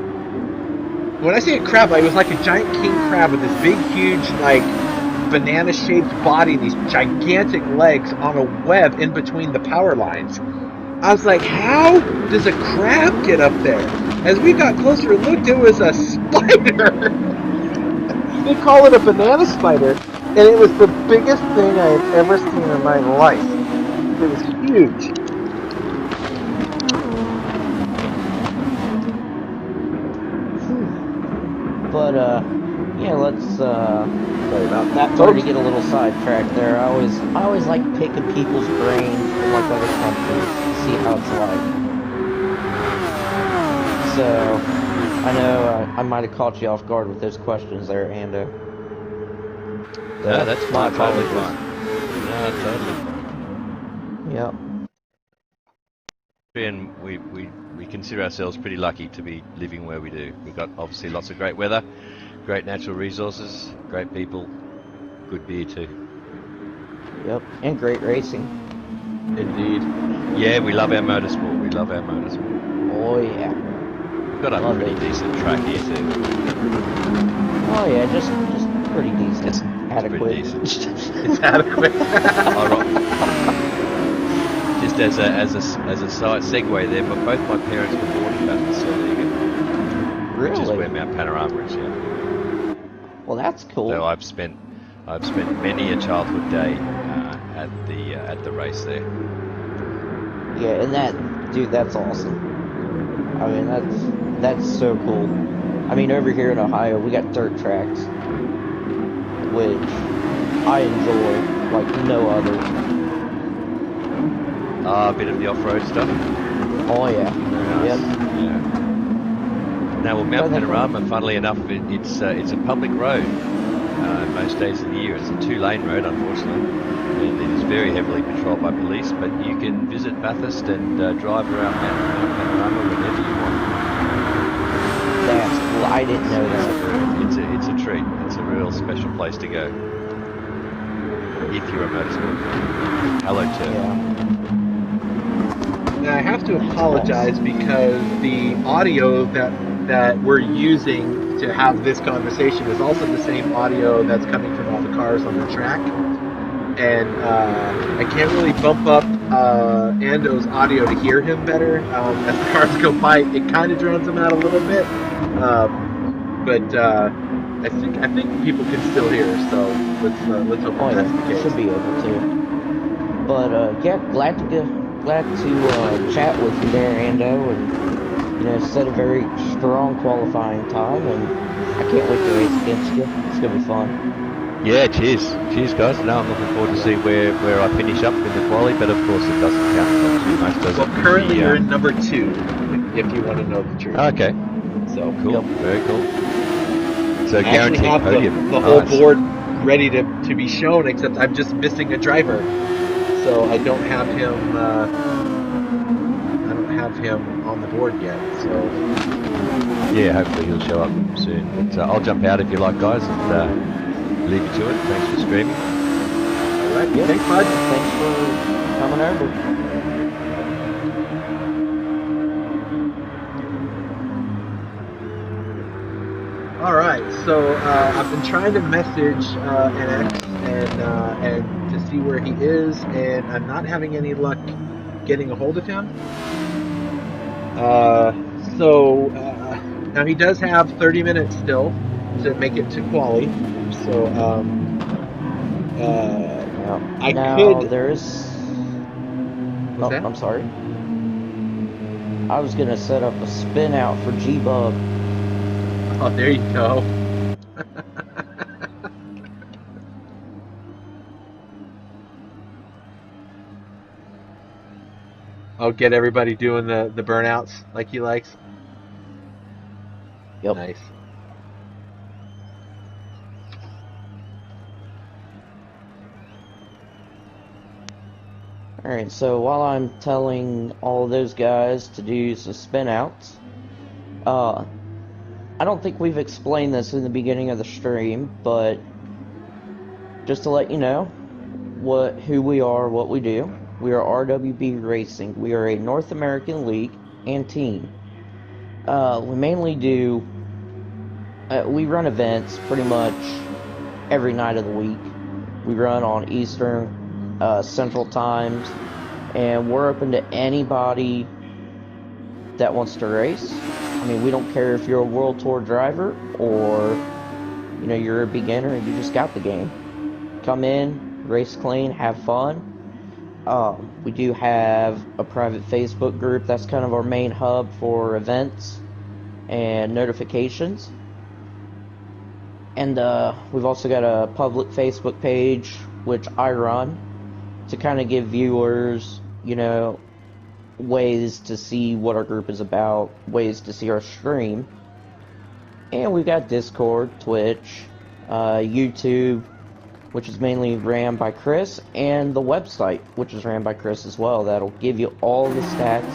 When I say a crab, it was like a giant king crab with this big, huge, like banana-shaped body, these gigantic legs on a web in between the power lines. I was like, how does a crab get up there? As we got closer and looked, it was a spider. They call it a banana spider, and it was the biggest thing I had ever seen in my life. It was huge. But yeah, let's Sorry about that, sorry to folks. get a little sidetracked there. I always like picking people's brains from like other countries to see how it's like. So I know I might have caught you off guard with those questions there, Ando. No, that's my fine. Totally apologies. fine. No, totally. Yep. And we consider ourselves pretty lucky to be living where we do. We've got obviously lots of great weather, great natural resources, great people, good beer too. Yep, and great racing. Indeed. Yeah, we love our motorsport. We love our motorsport. Oh yeah. We've got a pretty decent track here too. Oh yeah, just pretty decent. It's adequate. pretty decent. It's adequate. Just as a side segue there, but both my parents were born in Bathurst, so there you go. Really? Which is where Mount Panorama is, yeah. Well, that's cool. So I've spent many a childhood day at the race there. Yeah, and that's awesome. I mean, that's so cool. I mean, over here in Ohio, we got dirt tracks, which I enjoy like no other. A bit of the off-road stuff. Oh yeah. Very nice. Yep. Yeah. Now, well, Mount Panorama, funnily enough, it's a public road most days of the year. It's a 2-lane road, unfortunately, and it is very heavily patrolled by police. But you can visit Bathurst and drive around Mount Panorama whenever you want. That's cool. I didn't know that. It's a treat. It's a real special place to go if you're a motorsport. Hello, Turf. Yeah. Now I have to apologize because the audio that we're using to have this conversation is also the same audio that's coming from all the cars on the track, and I can't really bump up Ando's audio to hear him better. As the cars go by, it kind of drowns him out a little bit, but I think people can still hear. So let's hope that's the case. Should be able to. But yeah, glad to chat with you there, Ando, and set a very strong qualifying time, and I can't wait to race against you. It's gonna be fun. Yeah, cheers guys. Now I'm looking forward to see where I finish up in the quali, but of course it doesn't count much, does it? Well, currently you're in number 2, if you want to know the truth. Okay. So cool, very cool. So I actually guaranteed have podium. the whole board ready to be shown, except I'm just missing a driver. So I don't have him. On the board yet. So yeah, hopefully he'll show up soon. But I'll jump out if you like, guys, and leave you to it. Thanks for streaming. All right. Yep. Thanks, bud. Thanks for coming over. All right. So I've been trying to message NX and to see where he is, and I'm not having any luck getting a hold of him. So now he does have 30 minutes still to make it to quali. So I could. There's. Oh, I'm sorry. I was gonna set up a spin out for G-Bug. Oh, there you go. Oh, get everybody doing the burnouts like he likes. Yep. Nice. Alright, so while I'm telling all those guys to do some spin outs, I don't think we've explained this in the beginning of the stream, but just to let you know who we are, what we do. We are RWB Racing. We are a North American league and team. We mainly do we run events pretty much every night of the week. We run on Eastern, Central times, and we're open to anybody that wants to race. I mean, we don't care if you're a World Tour driver or, you know, you're a beginner and you just got the game. Come in, race clean, have fun. We do have a private Facebook group. That's kind of our main hub for events and notifications. And we've also got a public Facebook page, which I run, to kind of give viewers, you know, ways to see what our group is about, ways to see our stream. And we've got Discord, Twitch, YouTube, which is mainly ran by Chris, and the website, which is ran by Chris as well. That'll give you all the stats,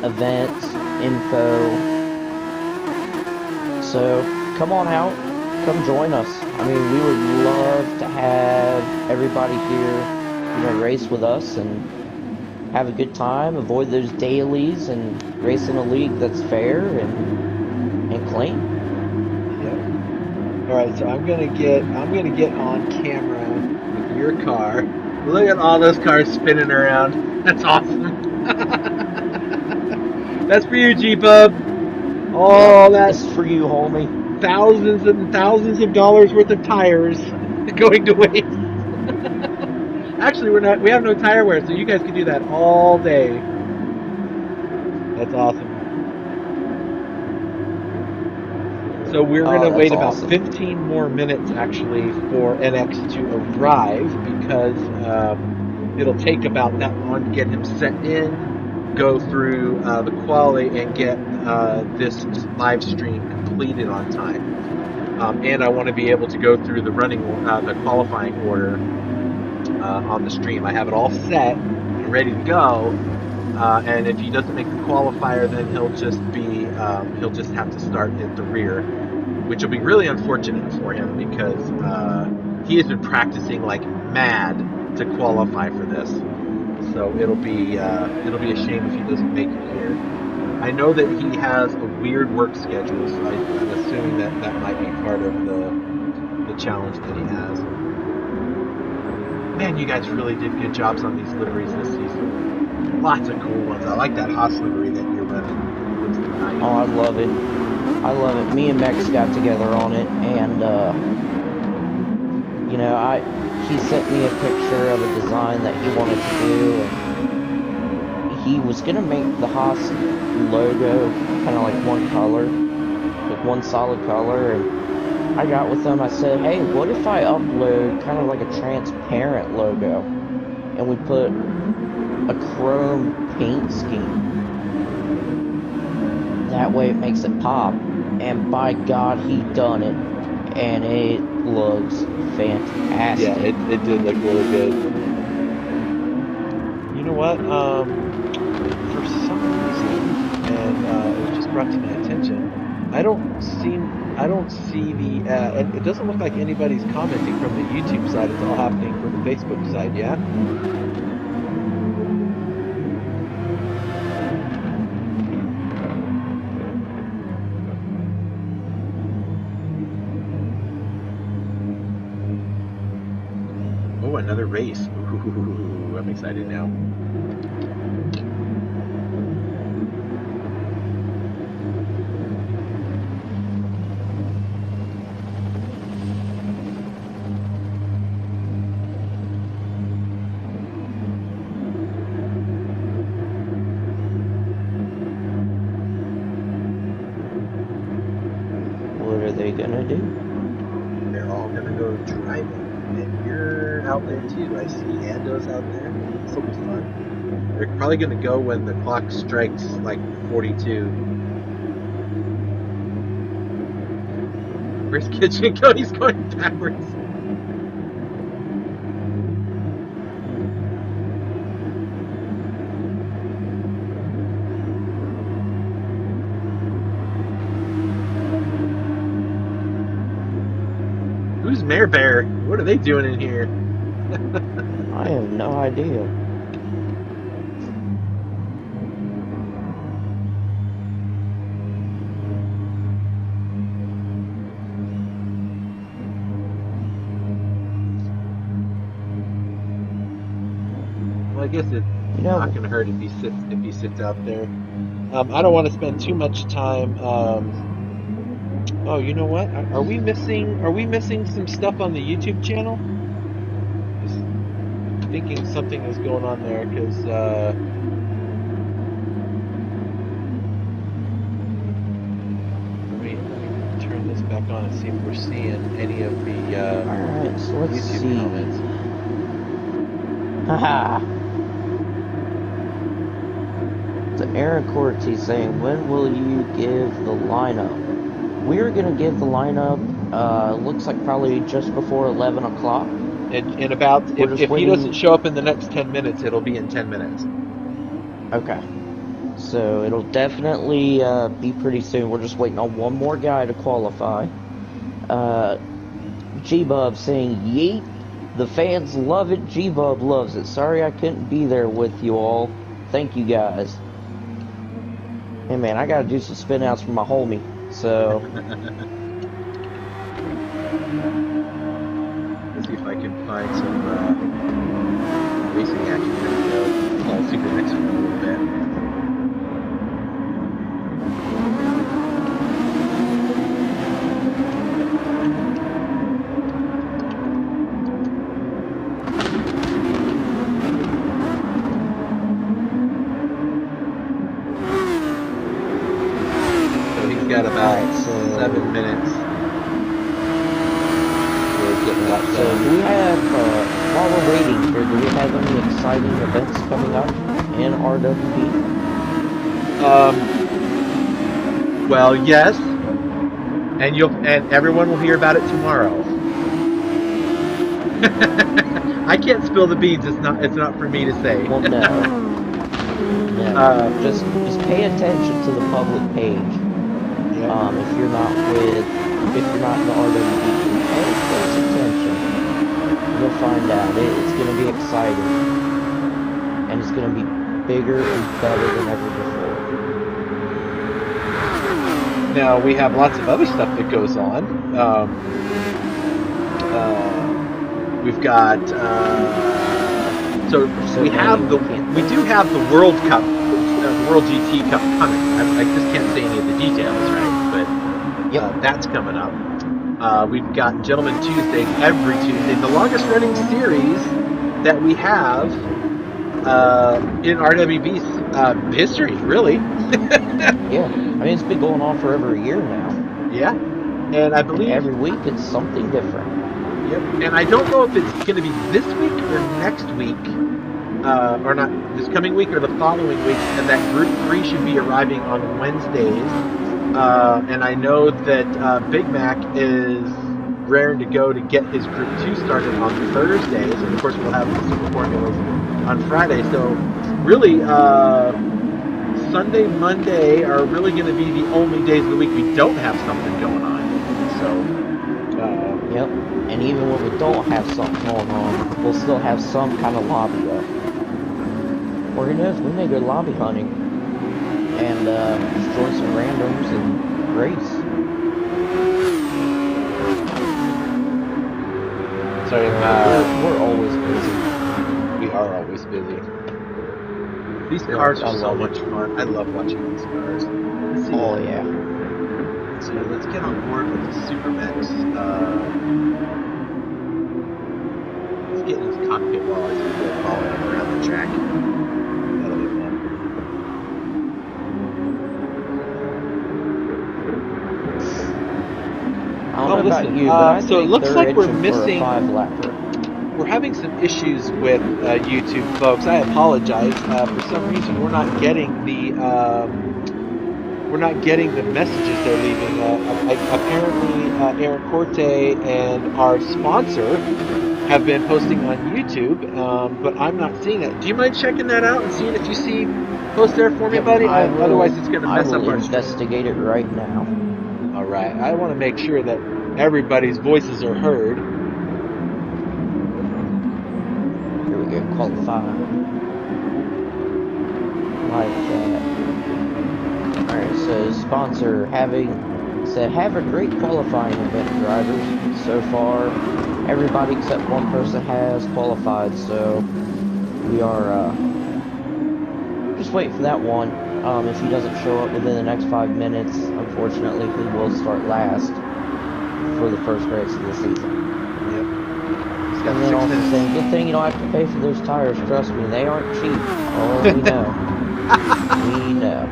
events, info. So come on out, come join us. I mean, we would love to have everybody here, you know, race with us and have a good time, avoid those dailies, and race in a league that's fair and clean. Yep. All right, so I'm gonna get on camera with your car. Look at all those cars spinning around. That's awesome. That's for you, G-Bub. All that. It's for you, homie. Thousands and thousands of dollars worth of tires going to waste. Actually, we have no tire wear, so you guys can do that all day. That's awesome. So we're going to wait about 15 more minutes, actually, for NX to arrive, because it'll take about that long to get him set in, go through the quali, and get this live stream completed on time. And I want to be able to go through the qualifying order on the stream. I have it all set and ready to go. And if he doesn't make the qualifier, then he'll just have to start at the rear, which will be really unfortunate for him, because he has been practicing like mad to qualify for this. So it'll be a shame if he doesn't make it here. I know that he has a weird work schedule, so I'm assuming that might be part of the challenge that he has. Man, you guys really did good jobs on these liveries this season. Lots of cool ones. I like that Haas livery that you're running. Looks nice. Oh, I love it. I love it. Me and Max got together on it, and you know, he sent me a picture of a design that he wanted to do, and he was gonna make the Haas logo kind of like one color, like one solid color, and I got with him, I said, hey, what if I upload kind of like a transparent logo, and we put a chrome paint scheme? That way it makes it pop. And by God, he done it, and it looks fantastic. Yeah, it did look really good. You know what? For some reason, and it was just brought to my attention, I don't see the. It doesn't look like anybody's commenting from the YouTube side. It's all happening from the Facebook side. Yeah. Oh, another race. Ooh, I'm excited now. What are they gonna do? They're all gonna go driving. And you're out there too. I see Ando's out there. This will be fun. They're probably going to go when the clock strikes like 42. Where's Kitchen Cody's going backwards? Who's Mare Bear? What are they doing in here? I have no idea. Well, I guess it's not going to hurt if he sits out there. I don't want to spend too much time. Oh, you know what? Are we missing some stuff on the YouTube channel? Just thinking something is going on there because let me turn this back on and see if we're seeing any of the Alright, so let's YouTube comments. Haha. So Aaron Corty saying, when will you give the lineup? We're gonna give the lineup, looks like probably just before 11 o'clock. In about, if he doesn't show up in the next 10 minutes, it'll be in 10 minutes. Okay. So it'll definitely be pretty soon. We're just waiting on one more guy to qualify. G-Bub saying, yeet. The fans love it. G-Bub loves it. Sorry I couldn't be there with you all. Thank you guys. Hey man, I gotta do some spin outs for my homie. So let's see if I can find some racing action. There we go. Super mix for a little bit. So he's got about 7 minutes. So do we have, while we're waiting here, do we have any exciting events coming up in RWB? Well, yes, and everyone will hear about it tomorrow. I can't spill the beans. It's not for me to say. Well, no. Just pay attention to the public page. Yeah. If you're not in the RWB, pay close attention. You'll find out. It's going to be exciting. And it's going to be bigger and better than ever before. Now, we have lots of other stuff that goes on. We've got... we do have the World Cup, the World GT Cup coming. I just can't say any of the details, right? But that's coming up. We've got Gentleman Tuesdays every Tuesday, the longest running series that we have in RWB's history, really. Yeah, I mean, it's been going on for over a year now. Yeah, and I believe... And every week it's something different. Yep, and I don't know if it's going to be this week or next week, or not this coming week or the following week, and that Group 3 should be arriving on Wednesdays. And I know that Big Mac is raring to go to get his Group 2 started on Thursdays, and of course we'll have the Super Formulas on Friday. So really, Sunday, Monday are really going to be the only days of the week we don't have something going on. So, yep. And even when we don't have something going on, we'll still have some kind of lobby up. Or who knows, we may go lobby hunting and just join some randoms and race. So we're always busy. We are always busy. These cars are so much fun. I love watching these cars. Oh yeah. So let's get on board with the Super Mix. Let's get in his cockpit while I go following him around the track. That'll be fun. I don't know about you, but I so think it looks they're like we're itching missing. for a 5-lapper. we're having some issues with YouTube, folks. I apologize. For some reason, we're not getting the messages they're leaving. Apparently, Aaron Corte and our sponsor have been posting on YouTube, but I'm not seeing it. Do you mind checking that out and seeing if you see post there for me, Yep, buddy? Otherwise, it's going to I mess will up our stream. investigate it right now. All right. I want to make sure that everybody's voices are heard. Here we go, qualifying. Like that. Alright, so sponsor have a great qualifying event, drivers. So far, everybody except one person has qualified, so we are just waiting for that one. If he doesn't show up within the next 5 minutes, unfortunately, he will start last for the first race of the season. Yep. And then also saying, good thing you don't have to pay for those tires. Trust me, they aren't cheap. Oh, we know. We know.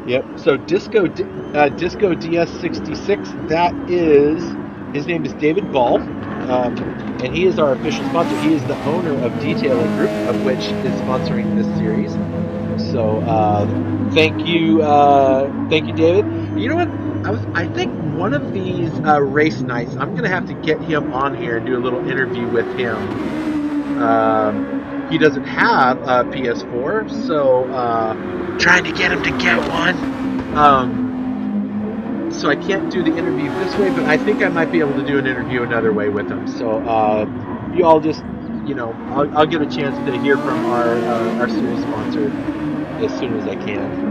Yep. So Disco DS66. That is his name is David Ball, and he is our official sponsor. He is the owner of Detailing Group, of which is sponsoring this series. So thank you, David. You know what? I think one of these race nights, I'm gonna have to get him on here and do a little interview with him. He doesn't have a PS4, so trying to get him to get one. So I can't do the interview this way, but I think I might be able to do an interview another way with him. So you all just, I'll get a chance to hear from our series sponsor as soon as I can.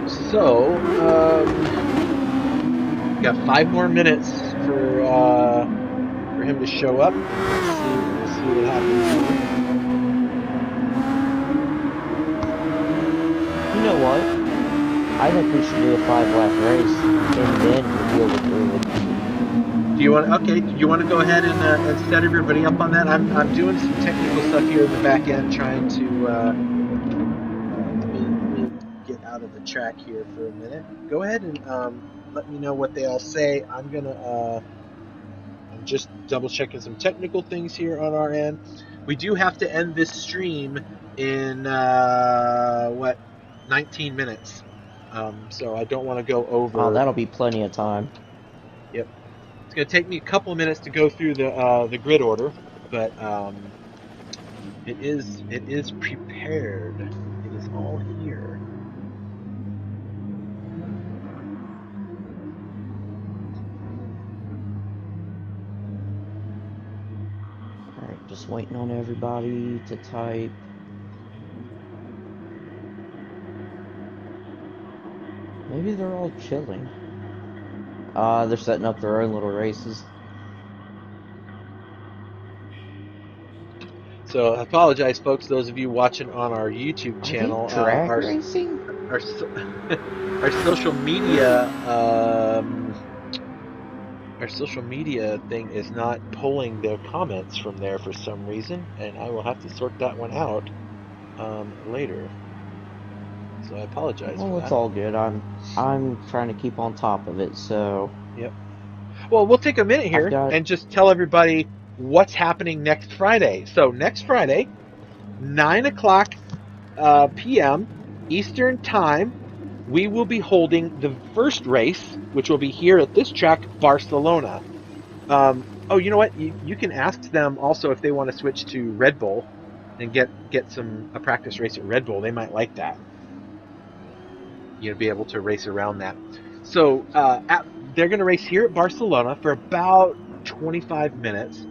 So got 5 more minutes for him to show up. We'll see what happens. You know what? I think we should do a 5-lap race and then reveal the early. Do you want to go ahead and set everybody up on that? I'm doing some technical stuff here in the back end, trying to let me get out of the track here for a minute. Go ahead and let me know what they all say. I'm just double checking some technical things here on our end. We do have to end this stream in 19 minutes. So I don't want to go over. Oh, that'll be plenty of time. Yep. It's going to take me a couple of minutes to go through the grid order, but it is prepared. It is all here. Alright, just waiting on everybody to type. Maybe they're all chilling. They're setting up their own little races. So I apologize, folks. Those of you watching on our YouTube channel, drag racing? Our social media thing is not pulling their comments from there for some reason, and I will have to sort that one out later. So I apologize. Well, for it's that. all good. I'm trying to keep on top of it, so. Yep. Well, we'll take a minute here and just tell everybody what's happening next Friday. So next Friday, 9:00 p.m. Eastern Time, we will be holding the first race, which will be here at this track, Barcelona. Oh, you know what? You can ask them also if they want to switch to Red Bull and get a practice race at Red Bull. They might like that. Be able to race around that. So they're going to race here at Barcelona for about 25 minutes,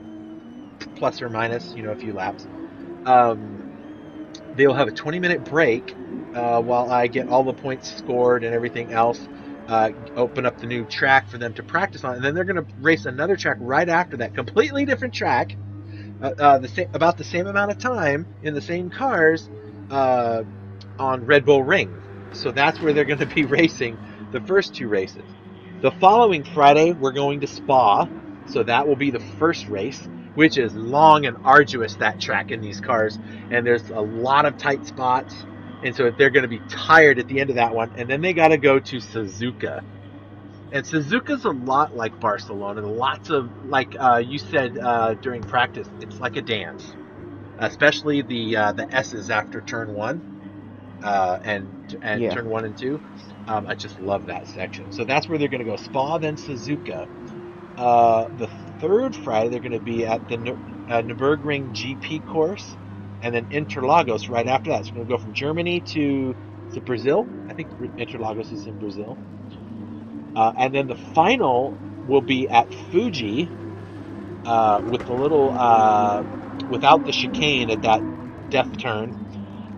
plus or minus, a few laps. They'll have a 20-minute break while I get all the points scored and everything else, open up the new track for them to practice on, and then they're going to race another track right after that, completely different track, about the same amount of time in the same cars on Red Bull Ring. So that's where they're going to be racing the first 2 races. The following Friday, we're going to Spa, so that will be the first race, which is long and arduous, that track in these cars, and there's a lot of tight spots, and so they're going to be tired at the end of that one, and then they got to go to Suzuka. And Suzuka's a lot like Barcelona. Lots of, like you said during practice, it's like a dance, especially the S's after turn one and Yeah. turn 1 and 2. I just love that section. So that's where they're going to go. Spa, then Suzuka. The third Friday, they're going to be at the Nürburgring GP course, and then Interlagos right after that. So we're going to go from Germany to Brazil. I think Interlagos is in Brazil. And then the final will be at Fuji with the little, without the chicane at that death turn.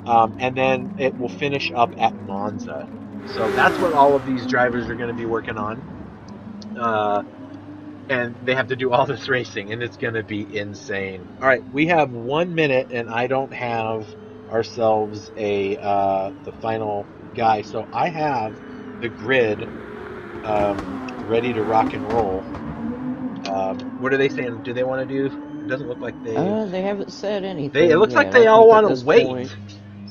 And then it will finish up at Monza. So that's what all of these drivers are going to be working on. And they have to do all this racing, and it's going to be insane. All right, we have 1 minute, and I don't have ourselves the final guy. So I have the grid ready to rock and roll. What are they saying? Do they want to do? It doesn't look like they've. They haven't said It anything looks like yet. I they all think at want to this wait. point,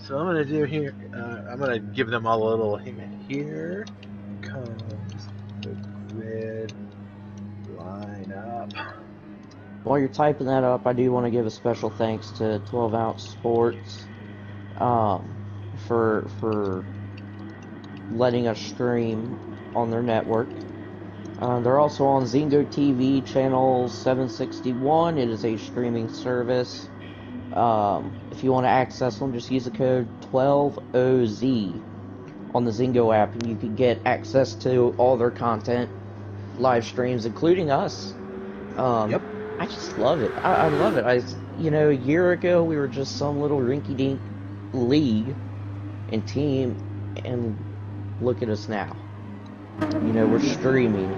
So I'm gonna do here. I'm gonna give them all a little. Here comes the grid line up. while you're typing that up, I do want to give a special thanks to 12 Ounce Sports for letting us stream on their network. They're also on Zingo TV channel 761. It is a streaming service. If you want to access them, just use the code 12OZ on the Zingo app, and you can get access to all their content, live streams, including us. Yep. I just love it. I love it. A year ago we were just some little rinky-dink league and team, and look at us now. We're streaming.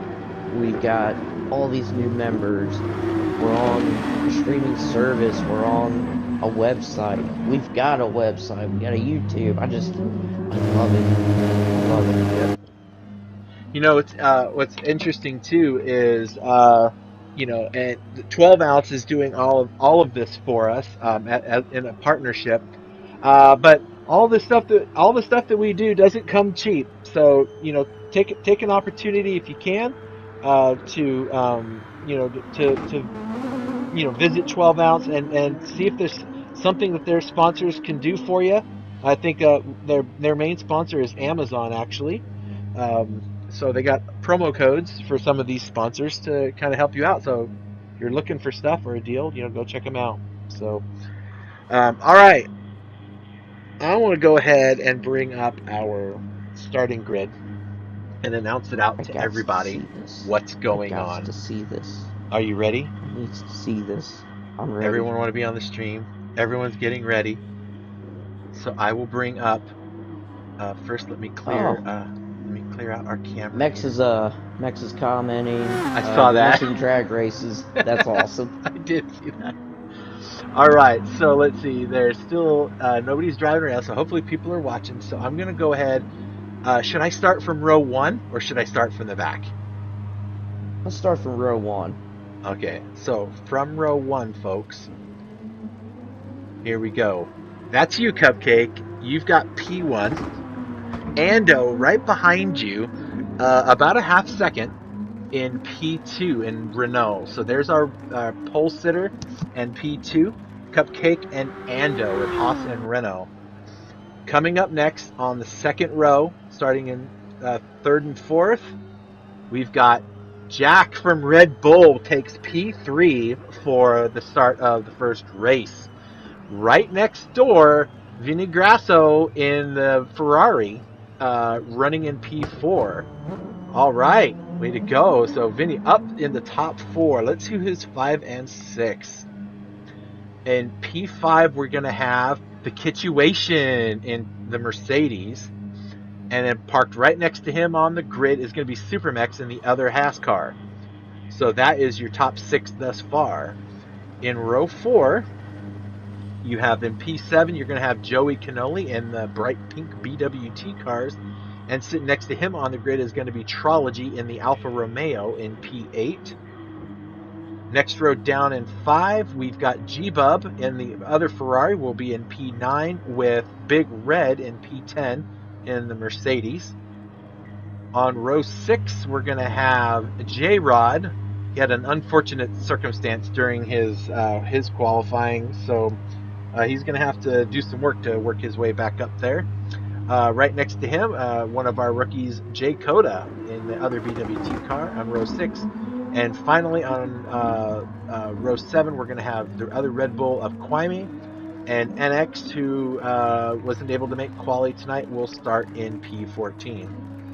We've got all these new members. We're on a streaming service. We're on a website. We've got a website. We got a YouTube. I love it. I love it. What's interesting too is and the 12 ounce is doing all of this for us in a partnership. But all the stuff that we do doesn't come cheap. So take an opportunity if you can to visit 12 ounce and see if there's something that their sponsors can do for you. I think their main sponsor is Amazon actually. So they got promo codes for some of these sponsors to kind of help you out. So if you're looking for stuff or a deal, go check them out. So, all right. I want to go ahead and bring up our starting grid and announce it out to everybody what's going on. To see this. Are you ready? I need to see this. I'm ready. Everyone want to be on the stream. Everyone's getting ready. So I will bring up. First, let me clear. Let me clear out our camera. Mex is commenting. I saw that. Missing drag races. That's awesome. I did see that. All right, so let's see. There's still nobody's driving around, so hopefully people are watching. So I'm gonna go ahead. Should I start from row 1 or should I start from the back? Let's start from row 1. Okay, so from row 1, folks. Here we go. That's you, Cupcake. You've got P1. Ando right behind you, about a half second in P2 in Renault. So there's our pole sitter and P2, Cupcake and Ando in Haas and Renault. Coming up next on the second row, starting in third and fourth, we've got Jack from Red Bull takes P3 for the start of the first race. Right next door, Vinny Grasso in the Ferrari, running in P4. All right, way to go. So Vinny up in the top 4. Let's see who's 5 and 6. In P5, we're going to have the Kituation in the Mercedes. And then parked right next to him on the grid is going to be Supermex in the other Haas car. So that is your top 6 thus far. In row 4, you have in P7, you're going to have Joey Canoli in the bright pink BWT cars. And sitting next to him on the grid is going to be Trology in the Alfa Romeo in P8. Next row down in 5, we've got G-Bub in the other Ferrari, will be in P9 with Big Red in P10 in the Mercedes. On row 6, we're going to have J-Rod. He had an unfortunate circumstance during his qualifying, so he's going to have to do some work to work his way back up there. Right next to him, one of our rookies, Jay Coda, in the other BWT car on row 6. And finally, on row 7, we're going to have the other Red Bull of Quimey. And NX, who wasn't able to make quali tonight, will start in P14.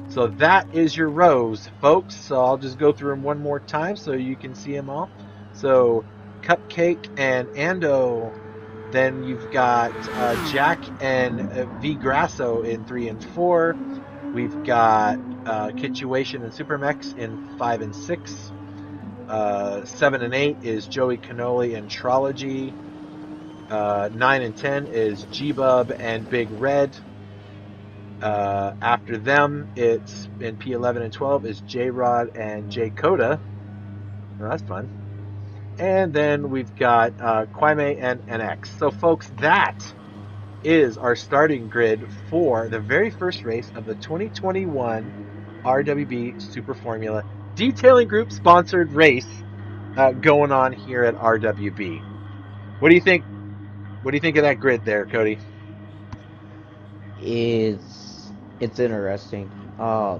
So that is your rows, folks. So I'll just go through them one more time so you can see them all. So Cupcake and Ando. Then you've got Jack and V Grasso in 3 and 4. We've got Kituation and Supermex in 5 and 6. 7 and 8 is Joey Cannoli and Trology. 9 and 10 is G-Bub and Big Red. After them, it's in P11 and 12 is J-Rod and J Coda. Well, that's fun. And then we've got Quime and NX. So, folks, that is our starting grid for the very first race of the 2021 RWB Super Formula Detailing Group sponsored race going on here at RWB. What do you think? What do you think of that grid there, Cody? It's interesting. I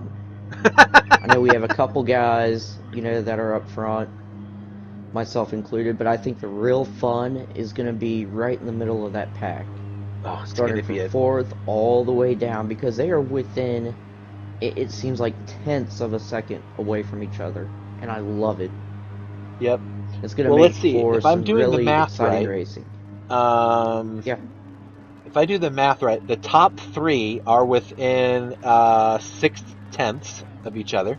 know we have a couple guys, that are up front, myself included, but I think the real fun is going to be right in the middle of that pack. Oh, starting from 4th all the way down, because they are within, it seems like tenths of a second away from each other, and I love it. Yep. It's going to make for if I'm some doing really the math exciting right, racing. Yeah. If I do the math right, the top 3 are within 6 tenths of each other.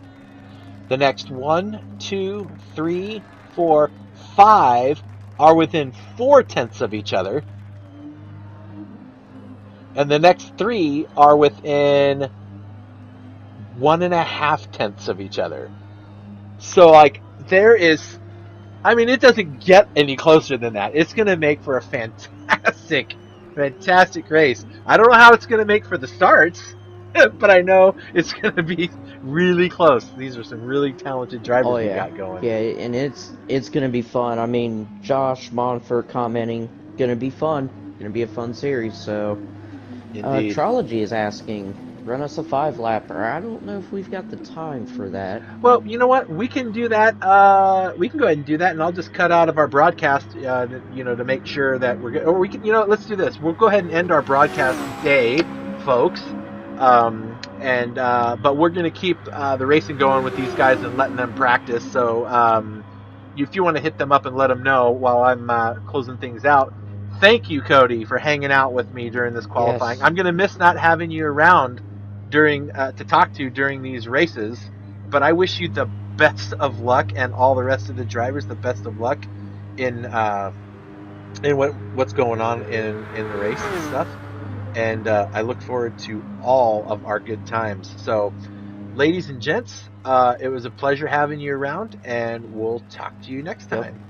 The next 1, 2, 3, 4, 5 are within 4 tenths of each other. And the next 3 are within 1.5 tenths of each other. So, like, there is... I mean, it doesn't get any closer than that. It's going to make for a fantastic race. I don't know how it's going to make for the starts, but I know it's going to be really close. These are some really talented drivers we got going. Yeah, and it's going to be fun. I mean, Josh Monfort commenting, going to be fun. Going to be a fun series, so... Indeed. Trology is asking, run us a 5-lapper. I don't know if we've got the time for that. Well, you know what? We can do that. We can go ahead and do that, and I'll just cut out of our broadcast, to make sure that we're good. Or we can, let's do this. We'll go ahead and end our broadcast day, folks. But we're going to keep the racing going with these guys and letting them practice. So if you want to hit them up and let them know while I'm closing things out. Thank you, Cody, for hanging out with me during this qualifying. Yes. I'm going to miss not having you around to talk to during these races, but I wish you the best of luck, and all the rest of the drivers the best of luck in what's going on in the race and stuff. And I look forward to all of our good times. So, ladies and gents, it was a pleasure having you around, and we'll talk to you next time.